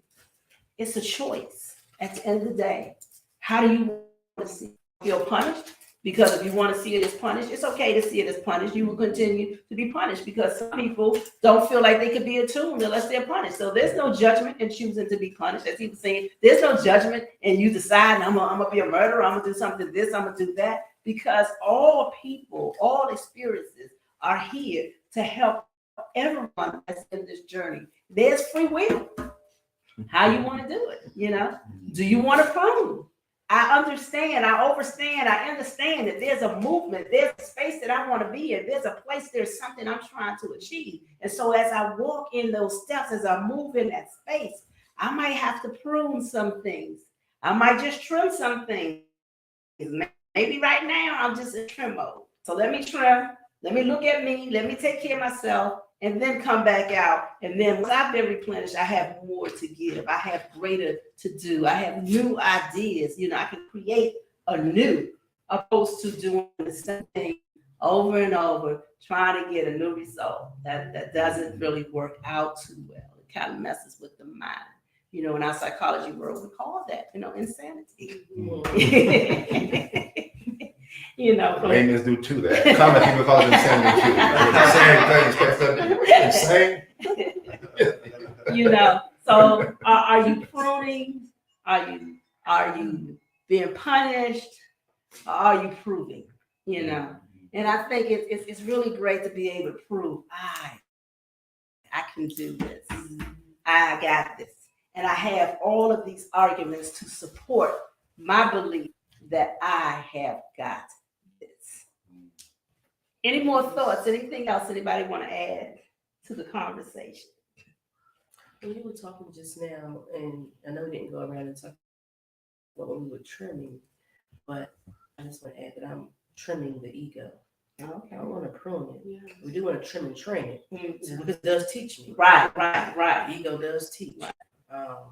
it's a choice at the end of the day. How do you want to feel punished? Because if you want to see it as punished, it's okay to see it as punished. You will continue to be punished because some people don't feel like they could be attuned unless they're punished. So there's no judgment in choosing to be punished. As he was saying, there's no judgment in you deciding I'm gonna be a murderer, I'm gonna do something this, I'm gonna do that. Because all people, all experiences are here to help everyone that's in this journey. There's free will. How you want to do it, Do you want to prune? I understand, I understand that there's a movement, there's a space that I want to be in, there's a place, there's something I'm trying to achieve. And so as I walk in those steps, as I move in that space, I might have to prune some things. I might just trim some things. Maybe right now I'm just in trim mode. So let me trim, let me look at me, let me take care of myself, and then come back out. And then once I've been replenished, I have more to give. I have greater to do. I have new ideas. I can create anew, opposed to doing the same thing over and over, trying to get a new result. That doesn't really work out too well. It kind of messes with the mind. In our psychology world, we call that, insanity. Layman's do too that. Common people call it insanity too. Same. So are you pruning? Are you being punished? Or are you proving? And I think it's really great to be able to prove I can do this. I got this. And I have all of these arguments to support my belief that I have got this. Any more thoughts? Anything else anybody want to add to the conversation? When you were talking just now, and I know we didn't go around and talk about when we were trimming, but I just want to add that I'm trimming the ego. Okay. I don't want to prune it. Yeah. We do want to trim and train it Mm-hmm. because it does teach me. Right. The ego does teach. Right.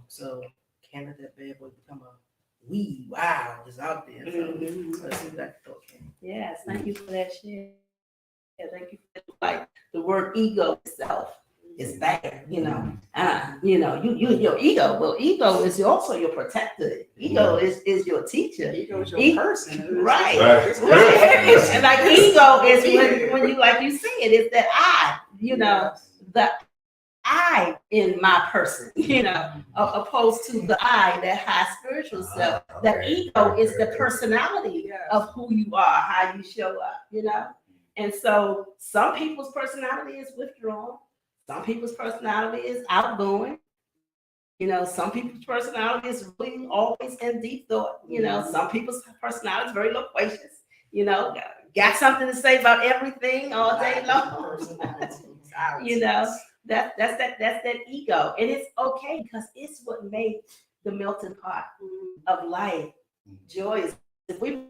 So can't let that bad boy become a wow is out there. So let's see what that thought came. Yes, thank you for that share. Yeah, thank you for that. Like the word ego itself is bad, your ego. Well, ego is also your protector. Ego is your teacher. Ego is your person. Right. And like ego is when you, like you said, it's that I, the I in my person, opposed to the I, that high spiritual self. The ego is the personality of who you are, how you show up, And so some people's personality is withdrawn. Some people's personality is outgoing. Some people's personality is really always in deep thought. Some people's personality is very loquacious. Got something to say about everything all day long. That's that ego, and it's okay because it's what made the melting pot of life. Joy is if we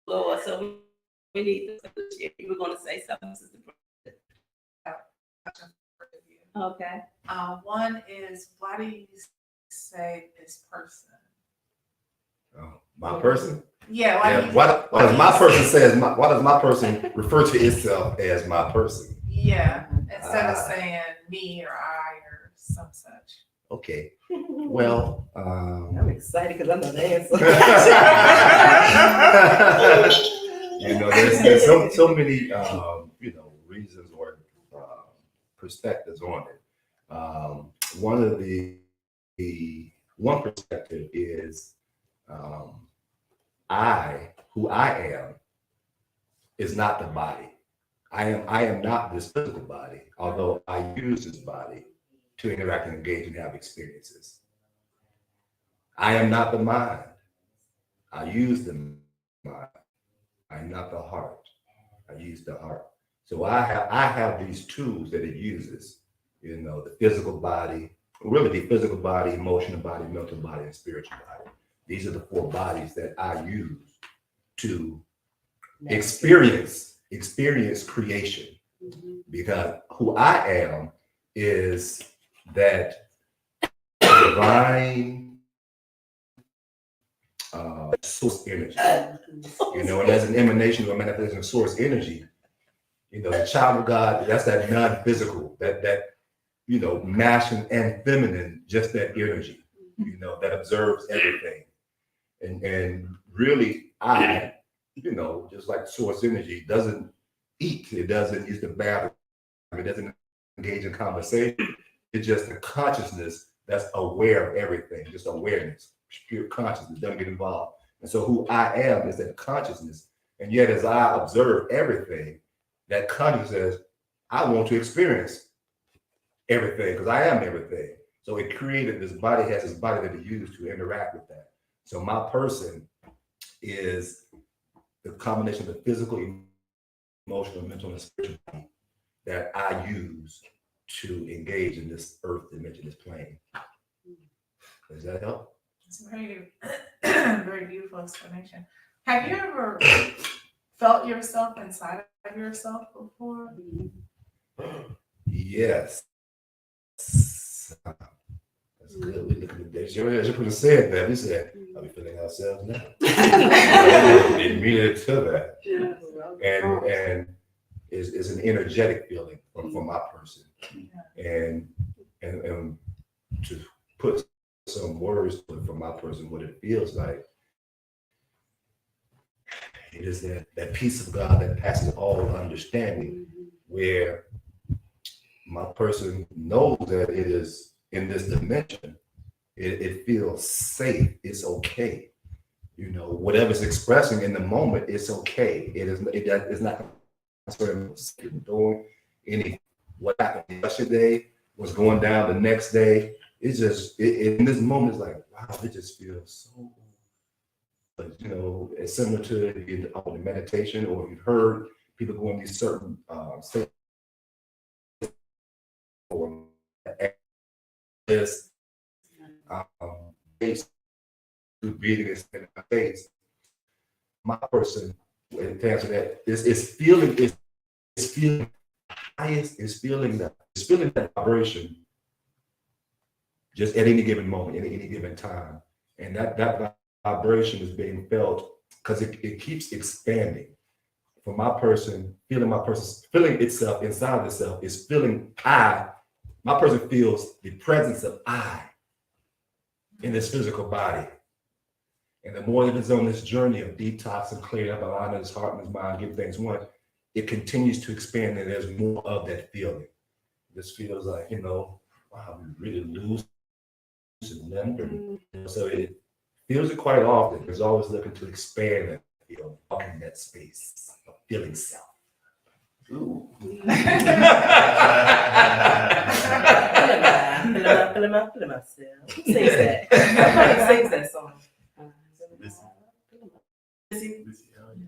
Lord, so we need to. You were going to say something, Sister. Okay. One is, why do you say this person? Oh, my person? Yeah. Why does my person say why does my person refer to itself as my person? Yeah, instead of saying me or I or some such. Okay. Well, I'm excited because I know the answer. there's so many reasons or perspectives on it. One perspective is who I am is not the body. I am not this physical body, although I use this body to interact and engage and have experiences. I am not the mind. I use the mind. I'm not the heart. I use the heart. So I have these tools that it uses, the physical body really the physical body, emotional body, mental body, and spiritual body. These are the 4 bodies that I use to experience creation. Because who I am is that divine source energy. And as an emanation or manifestation of source energy, the child of God, that's that non-physical, that masculine and feminine, just that energy, that observes everything. And really, I, just like source energy, doesn't eat, it doesn't use the bathroom, it doesn't engage in conversation. It's just a consciousness that's aware of everything, just awareness, pure consciousness, doesn't get involved. And so who I am is that consciousness. And yet, as I observe everything, that consciousness says, I want to experience everything because I am everything. So it created this body, has this body that it used to interact with that. So my person is the combination of the physical, emotional, mental, and spiritual body that I use to engage in this earth dimension, this plane. Does that help? It's a very beautiful explanation. Have you ever felt yourself inside of yourself before? Yes. That's good. We look at the day. She could have said that. We said, are we feeling ourselves now? Immediately to that. And it's an energetic feeling from my person. And to put some words to it from my person, what it feels like, it is that peace of God that passes all understanding, where my person knows that it is in this dimension, it feels safe, it's okay. Whatever's expressing in the moment, it's okay. It's not concerning doing any what happened yesterday, what's going down the next day. It's just in this moment, it's like, wow, it just feels so. It's similar to the meditation, or you've heard people go in these certain states or this breathing in my face. My person, to answer that, is feeling highest, is feeling that vibration just at any given moment, at any given time. And that vibration is being felt because it keeps expanding. For my person, feeling itself inside itself is feeling my person feels the presence of I in this physical body. And the more that it's on this journey of detox and clearing up, allowing his heart and his mind, give things one, it continues to expand, and there's more of that feeling. This feels like, wow, we really lose and limb. So it feels it quite often. It's always looking to expand that feeling, in that space of feeling self. Ooh. Feeling myself. Who sings that? Nobody sings that song.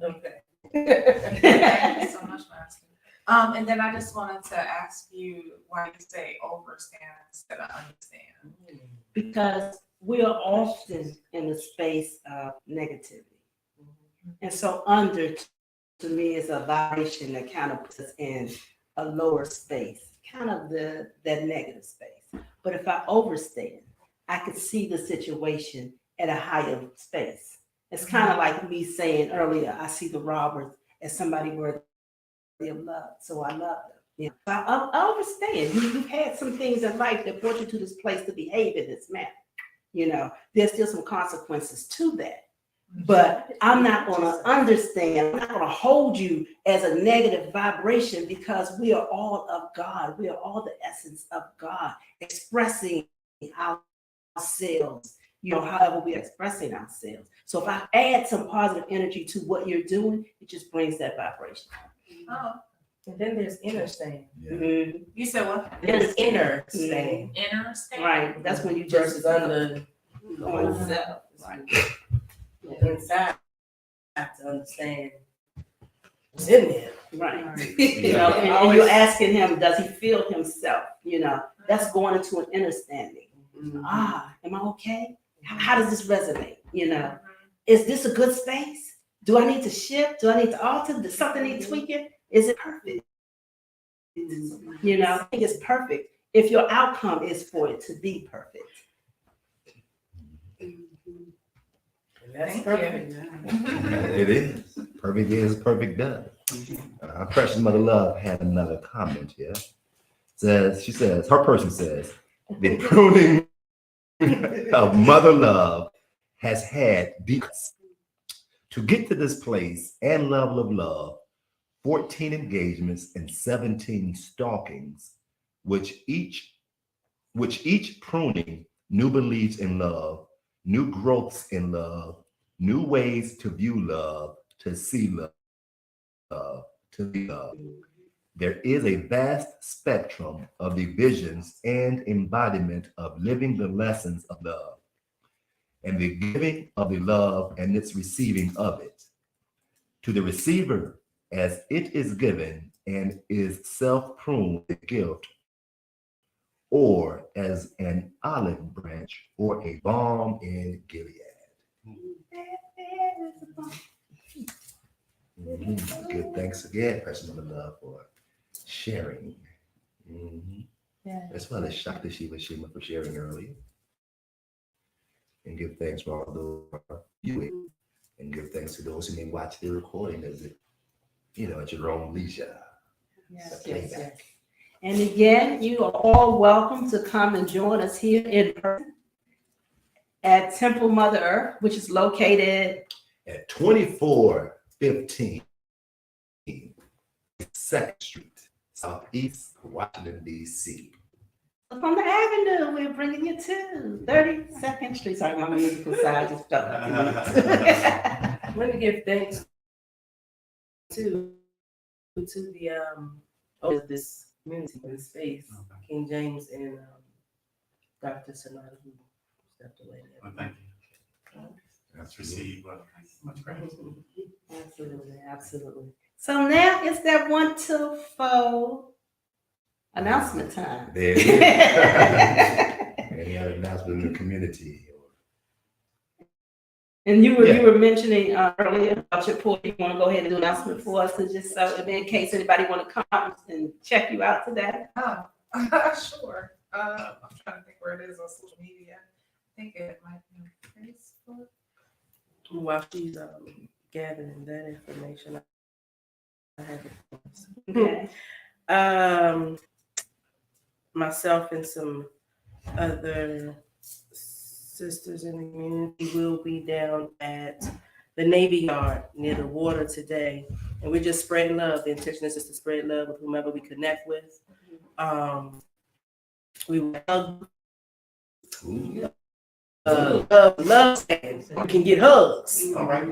Okay. Thank you so much for asking. And then I just wanted to ask you why you say overstand instead of understand. Because we are often in the space of negativity. And so under, to me, is a vibration that kind of puts us in a lower space, kind of that negative space. But if I overstand, I could see the situation at a higher space. It's kind of like me saying earlier, I see the robbers as somebody worthy of love, so I love them. I understand. You've had some things in life that brought you to this place to behave in this manner. There's still some consequences to that. But I'm not going to understand. I'm not going to hold you as a negative vibration, because we are all of God. We are all the essence of God, expressing ourselves, however we're expressing ourselves. So if I add some positive energy to what you're doing, it just brings that vibration. Oh. And then there's inner stand. Yeah. Mm-hmm. You said what? There's inner stand. Inner stand. Right. That's when you just Versus under oneself. Right. Inside, I have to understand what's in there. Right. Yeah. And you're asking him, does he feel himself? That's going into an understanding. Am I okay? How does this resonate? Is this a good space? Do I need to shift? Do I need to alter? Does something need tweaking? Is it perfect? I think it's perfect if your outcome is for it to be perfect. That's Thank perfect. It is. Perfect is perfect does. Our precious mother love had another comment here. Her person says, the pruning of mother love has had decrease. To get to this place and level of love, 14 engagements and 17 stalkings, which each pruning new beliefs in love, new growths in love, new ways to view love, to see love, to be love. There is a vast spectrum of divisions and embodiment of living the lessons of love, and the giving of the love and its receiving of it. To the receiver, as it is given and is self-pruned a gift, or as an olive branch or a balm in Gilead. Good. Thanks again, Person of Love, for sharing. As well as Shakti Shiva Shima for sharing earlier. And give thanks for all those who are viewing. And give thanks to those who may watch the recording as it, at your own leisure. Yes. And again, you are all welcome to come and join us here in person at Temple Mother Earth, which is located at 2415 2nd Street, Southeast Washington, D.C. from the Avenue. We're bringing you to 32nd Street. Sorry, my musical side just felt like Let me give thanks to the this community, this space, King James and Dr. Sonata, who stepped away. Well, thank you. That's received. Well, thank you. Much gratitude. Absolutely. So now it's that 1, 2, 4 announcement time. There it is. Any other announcement in the community? And you were mentioning earlier about your pool. You want to go ahead and do an announcement for us, and just so in case anybody want to come and check you out today. Oh, sure. I'm trying to think where it is on social media. I think it might be on Facebook. While she's gathering that information, I have Okay. it. Myself and some other sisters in the community will be down at the Navy Yard near the water today, and we're just spreading love. The intention is just to spread love with whomever we connect with. We will hug. Love stands. You can get hugs. All right.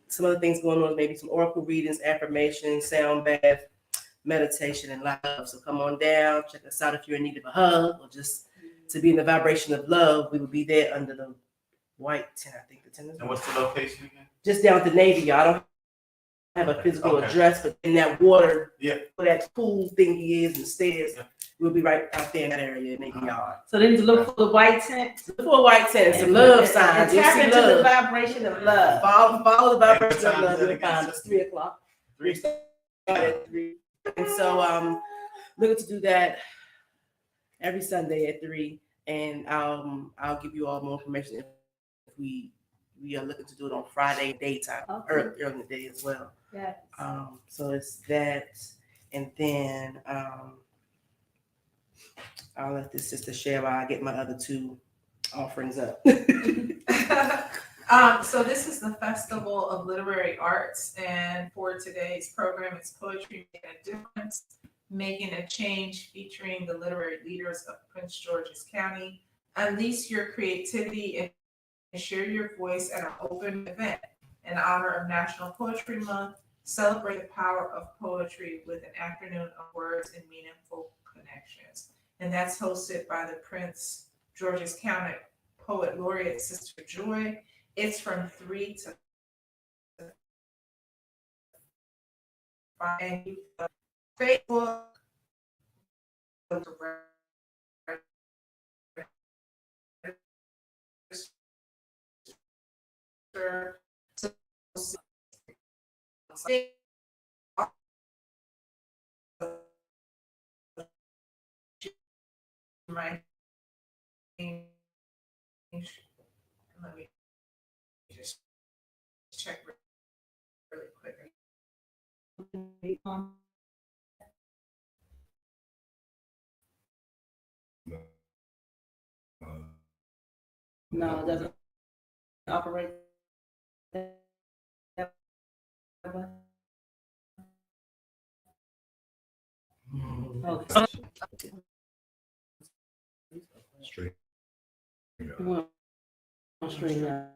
Some other things going on, maybe some oracle readings, affirmations, sound bath, meditation, and love. So come on down, check us out if you're in need of a hug or just to be in the vibration of love. We will be there under the white tent. I think the tent is. And what's the location again? Just down at the Navy Yard. I don't have a physical address, but in that water, where that pool thingy is and stairs, we'll be right out there in that area, Navy Yard. So then to look for the white tent. Look for a white tent, some love signs. And tap into the vibration of love. Follow the vibration of love. You'll find us 3 o'clock. 3 At 3. And so looking to do that every Sunday at 3. And I'll give you all more information if we are looking to do it on Friday daytime, early in the day as well. Yeah. So it's that, and then I'll let this sister share while I get my other 2 offerings up. So this is the Festival of Literary Arts, and for today's program, it's Poetry Making a Difference, Making a Change, featuring the literary leaders of Prince George's County. Unleash your creativity and share your voice at an open event in honor of National Poetry Month. Celebrate the power of poetry with an afternoon of words and meaningful connections. And that's hosted by the Prince George's County Poet Laureate, Sister Joy. It's from 3 to 5. And Facebook, My let me just check really quick. No, it doesn't operate that way. Okay. Straight. You want to straighten out.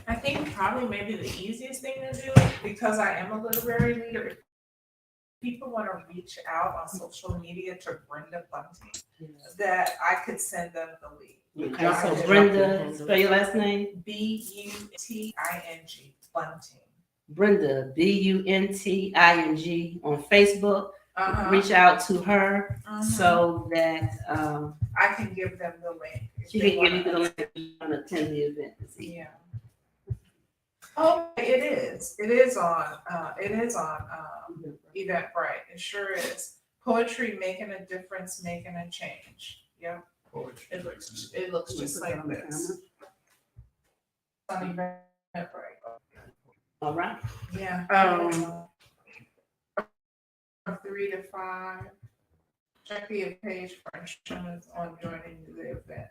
I think probably maybe the easiest thing to do, because I am a literary leader, if people want to reach out on social media to Brenda Bunting, that I could send them the link. Okay, so Brenda, spell your last name? Bunting, Bunting. Brenda, Bunting on Facebook. Reach out to her so that I can give them the link. she can give you the link and attend the event this evening. Yeah. Oh, it is. It is on Eventbrite. It sure is. Poetry making a difference, making a change. Yep. It looks just like this. On Eventbrite. All right. Yeah. From 3 to 5. Check the page for instructions on joining the event.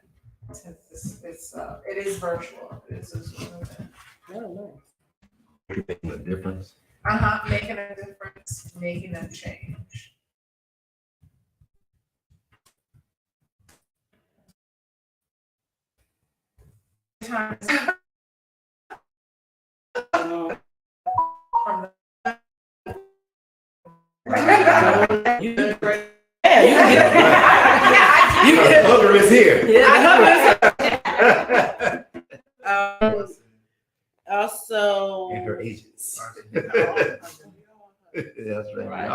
It is virtual. It is a Zoom event. Making a difference. Making a difference, making a change. Hooker is here. Also, And her agents. That's right. Right.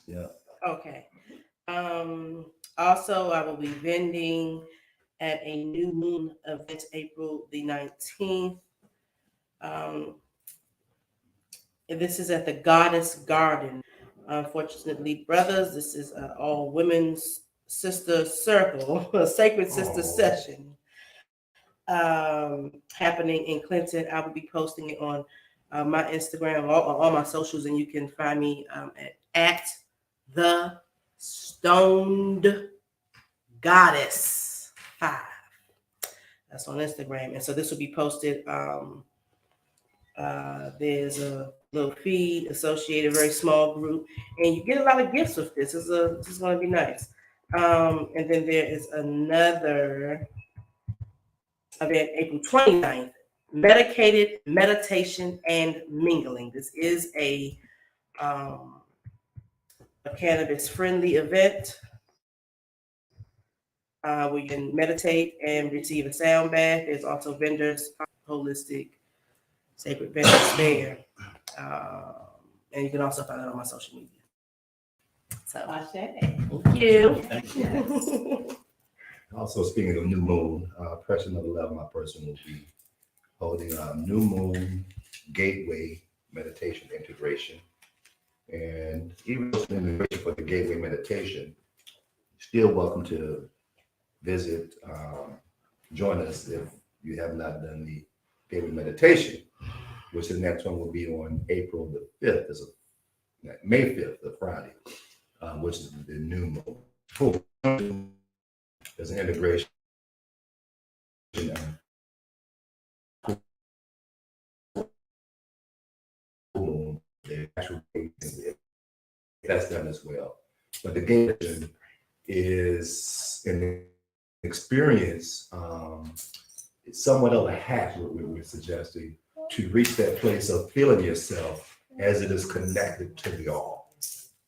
Yeah. okay. Also, I will be vending at a new moon event April the 19th. And this is at the Goddess Garden. Unfortunately, brothers, this is an all women's sister circle, a sacred sister session happening in Clinton. I will be posting it on my Instagram, all my socials, and you can find me at the Stoned Goddess 5. That's on Instagram. And so this will be posted. There's a little feed associated, very small group, and you get a lot of gifts with this. This is going to be nice. And then there is another event, April 29th, Medicated Meditation and Mingling. This is a cannabis-friendly event where you can meditate and receive a sound bath. There's also vendors, holistic, sacred vendors there. And you can also find it on my social media. So, thank you. Also, speaking of new moon, Pressure Number 11, my person will be holding a new moon gateway meditation integration. And even though it's an integration for the gateway meditation, still welcome to visit, join us if you have not done the gateway meditation, which the next one will be on April the 5th, May 5th, the Friday, which is the new moon. Full. There's an integration. The actual that's done as well. But the game is an experience, it's somewhat of a hack, what we're suggesting, to reach that place of feeling yourself as it is connected to the all.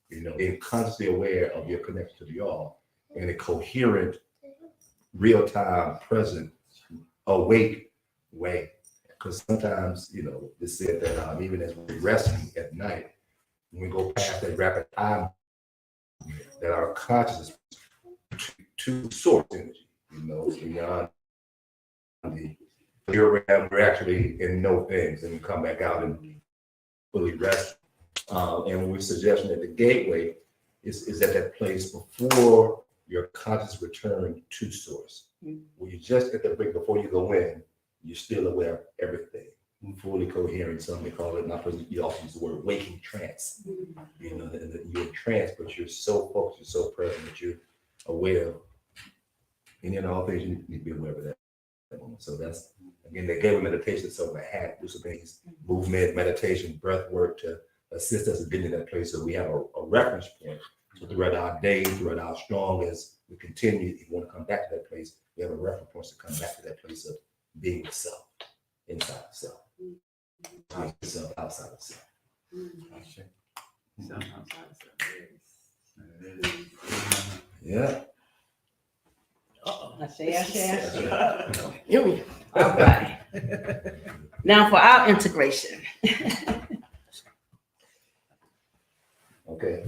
Being consciously aware of your connection to the all in a coherent, real-time, present, awake way. Because sometimes, it's said that even as we're resting at night, when we go past that rapid eye, that our consciousness to source energy, beyond the we're actually in no things, and we come back out and fully rest. And when we're suggesting that the gateway is at that place before your conscious return to source, where you just at the break before you go in, you're still aware of everything, fully coherent. Some may call it, you also use the word waking trance. You're in trance, but you're so focused, you're so present that you're aware of. And in all things, you need to be aware of that moment. So that's, again, the gateway meditation is sort of a hack, do some things, movement, meditation, breath work to assist us in getting to that place. So we have a reference point. So throughout our day, throughout our strong, as we continue, if you want to come back to that place, we have a reference point to come back to that place of being the self, inside the self, not the self, outside the self. Yeah. I say. Here we go. All right. Now for our integration. Okay.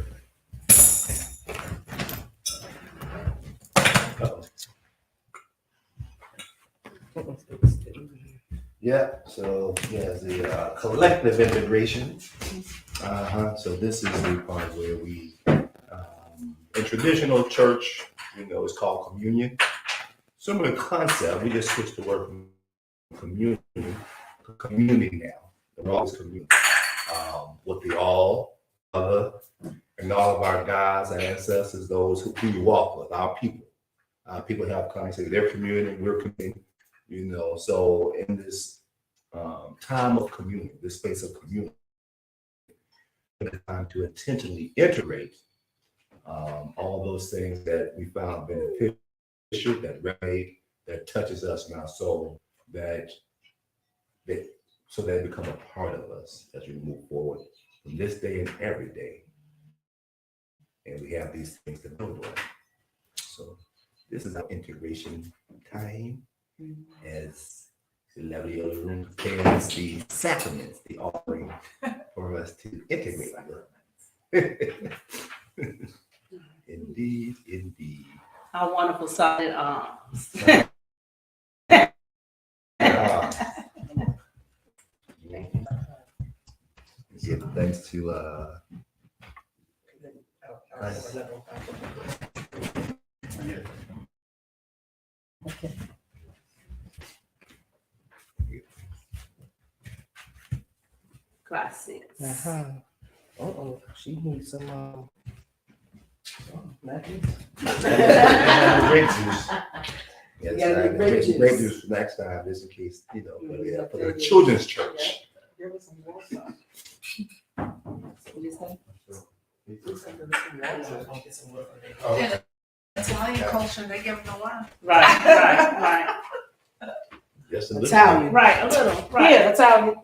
Yeah, so the collective integration. So this is the part where we, in traditional church, it's called communion. Similar concept, we just switched the word from communion to community now. We're always communing with the all, other, and all of our gods, our ancestors, those who we walk with, our people. People have come and say they're communing, we're communing, So in this time of communion, this space of communion, it's time to intentionally integrate all those things that we found beneficial, that resonate, that touches us in our soul, so they become a part of us as we move forward from this day and every day. And we have these things to build on. So this is our integration time, as the lovely of the room prepares the sacraments, the offering for us to integrate with. Indeed, indeed. Our wonderful solid arms. Give thanks to Classics. She needs some grape juice. Yes, Yeah, grape juice. Grape juice for next time, just in case, for the children's church. Give us some water. In Italian culture, they give them the wine. Right. Just a little. Italian. Right, a little. Right. Yeah, Italian.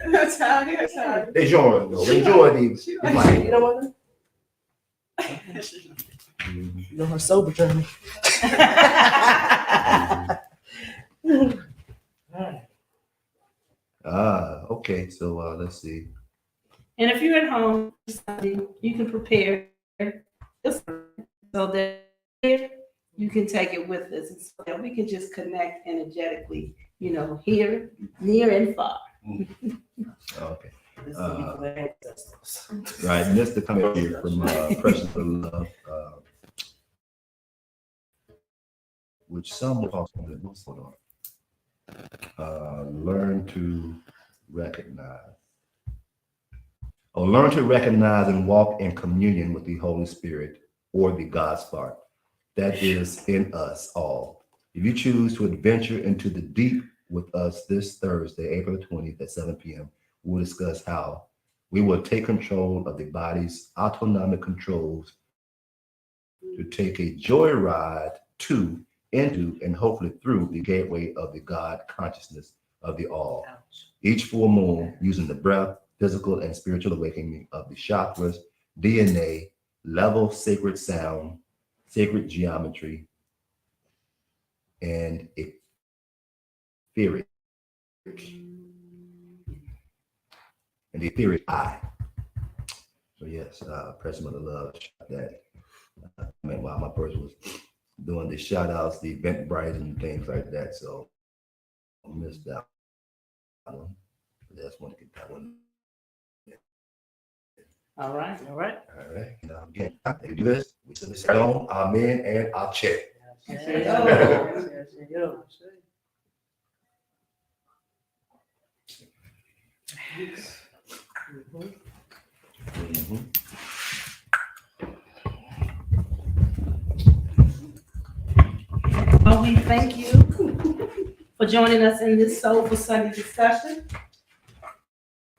Italian. Enjoy these. You don't want Mhm. her sober journey. Okay, so let's see. And if you're at home, you can prepare so that you can take it with us, and so that we can just connect energetically, here, near and far. Okay. Right, and this to come here from Precious for Love, which some will call learn to recognize. Learn to recognize and walk in communion with the Holy Spirit, or the God spark that is in us all. If you choose to adventure into the deep with us this Thursday, April 20th at 7 p.m., we'll discuss how we will take control of the body's autonomic controls to take a joyride to, into, and hopefully through the gateway of the God consciousness of the all. Each full moon, using the breath, physical and spiritual awakening of the chakras, DNA, level sacred sound, sacred geometry, and etheric. And the etheric eye. So yes, President of Love shot that. I mean, while my person was doing the shout outs, the Eventbrite and things like that. So I missed that one. I just want to get that one. All right. All right. And again, they do this. We send this on our men and our check. Well, we thank you for joining us in this Soulful Sunday discussion.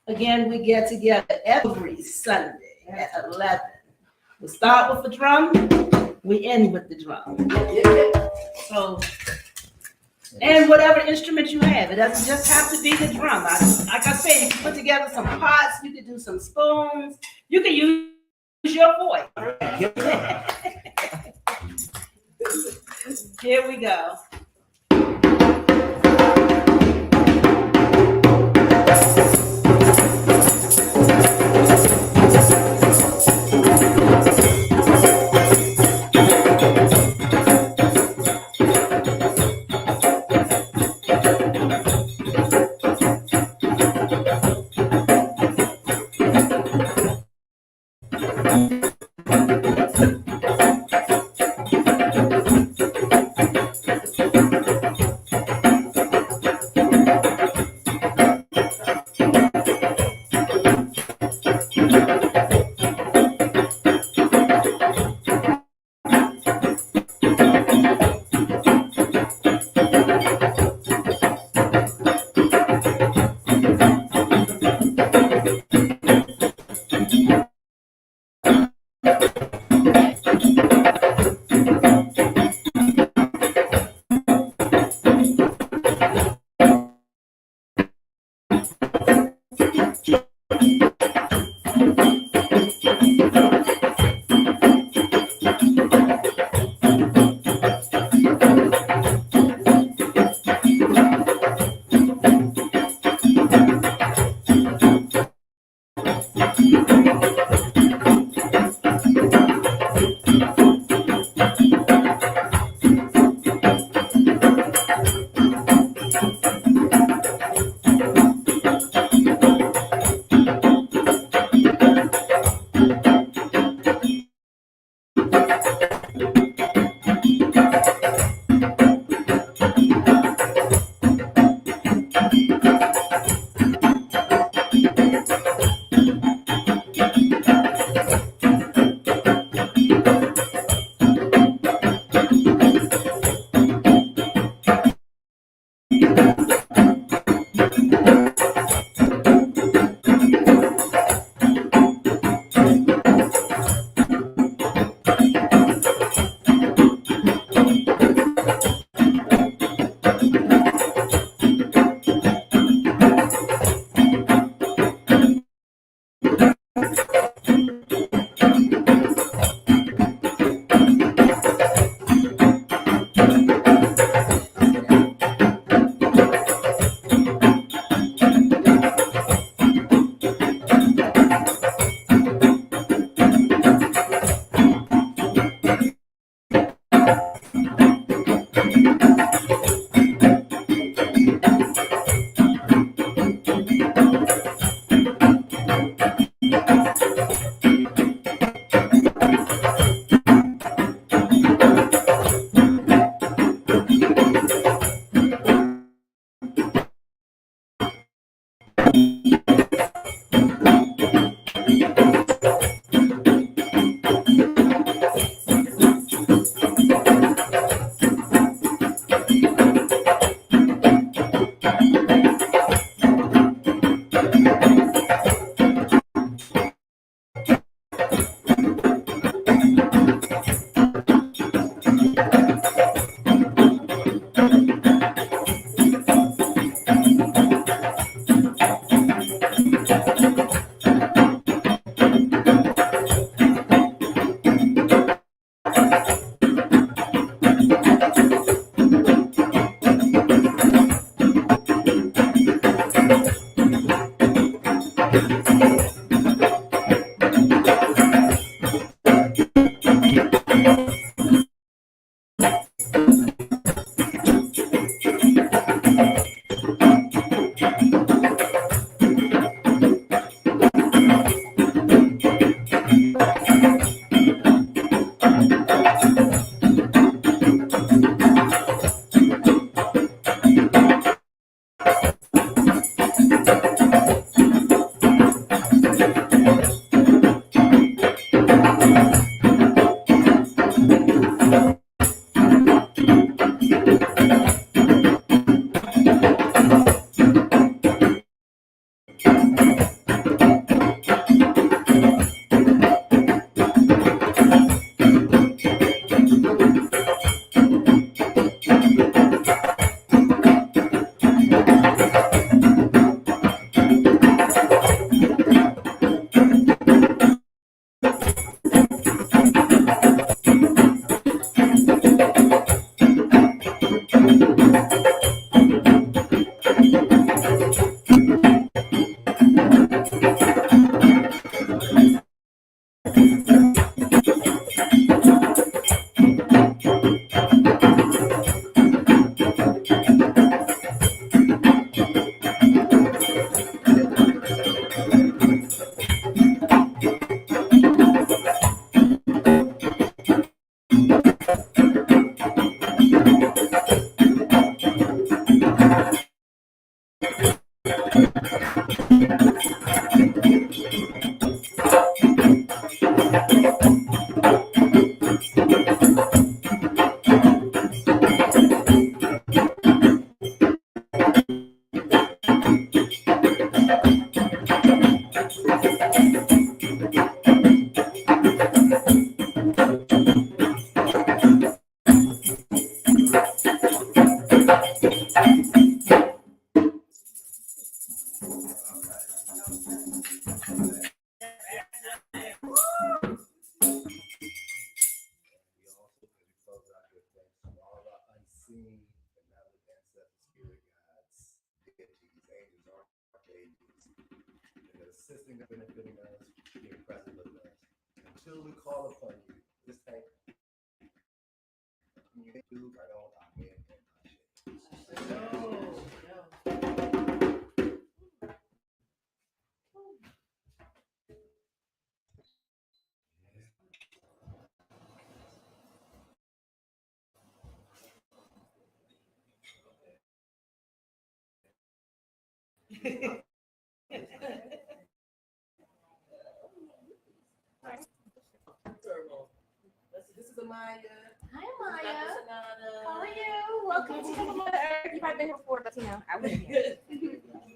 Again, we get together every Sunday at 11. We start with the drum, we end with the drum. So, and whatever instrument you have, it doesn't just have to be the drum. Like I said, you can put together some pots, you can do some spoons, you can use your voice. Here we go. We also can close out with thanks to all of our unseen and knowledge ancestors, spirit guides, deities, angels, archangels, and the assisting and benefiting us, being present with us. Until we call upon you, this time you do right on our men and our shit. This is Amaya. Hi, Maya. Sanada. How are you? Welcome to Mother Earth. You've probably been here before, but you know, I wouldn't.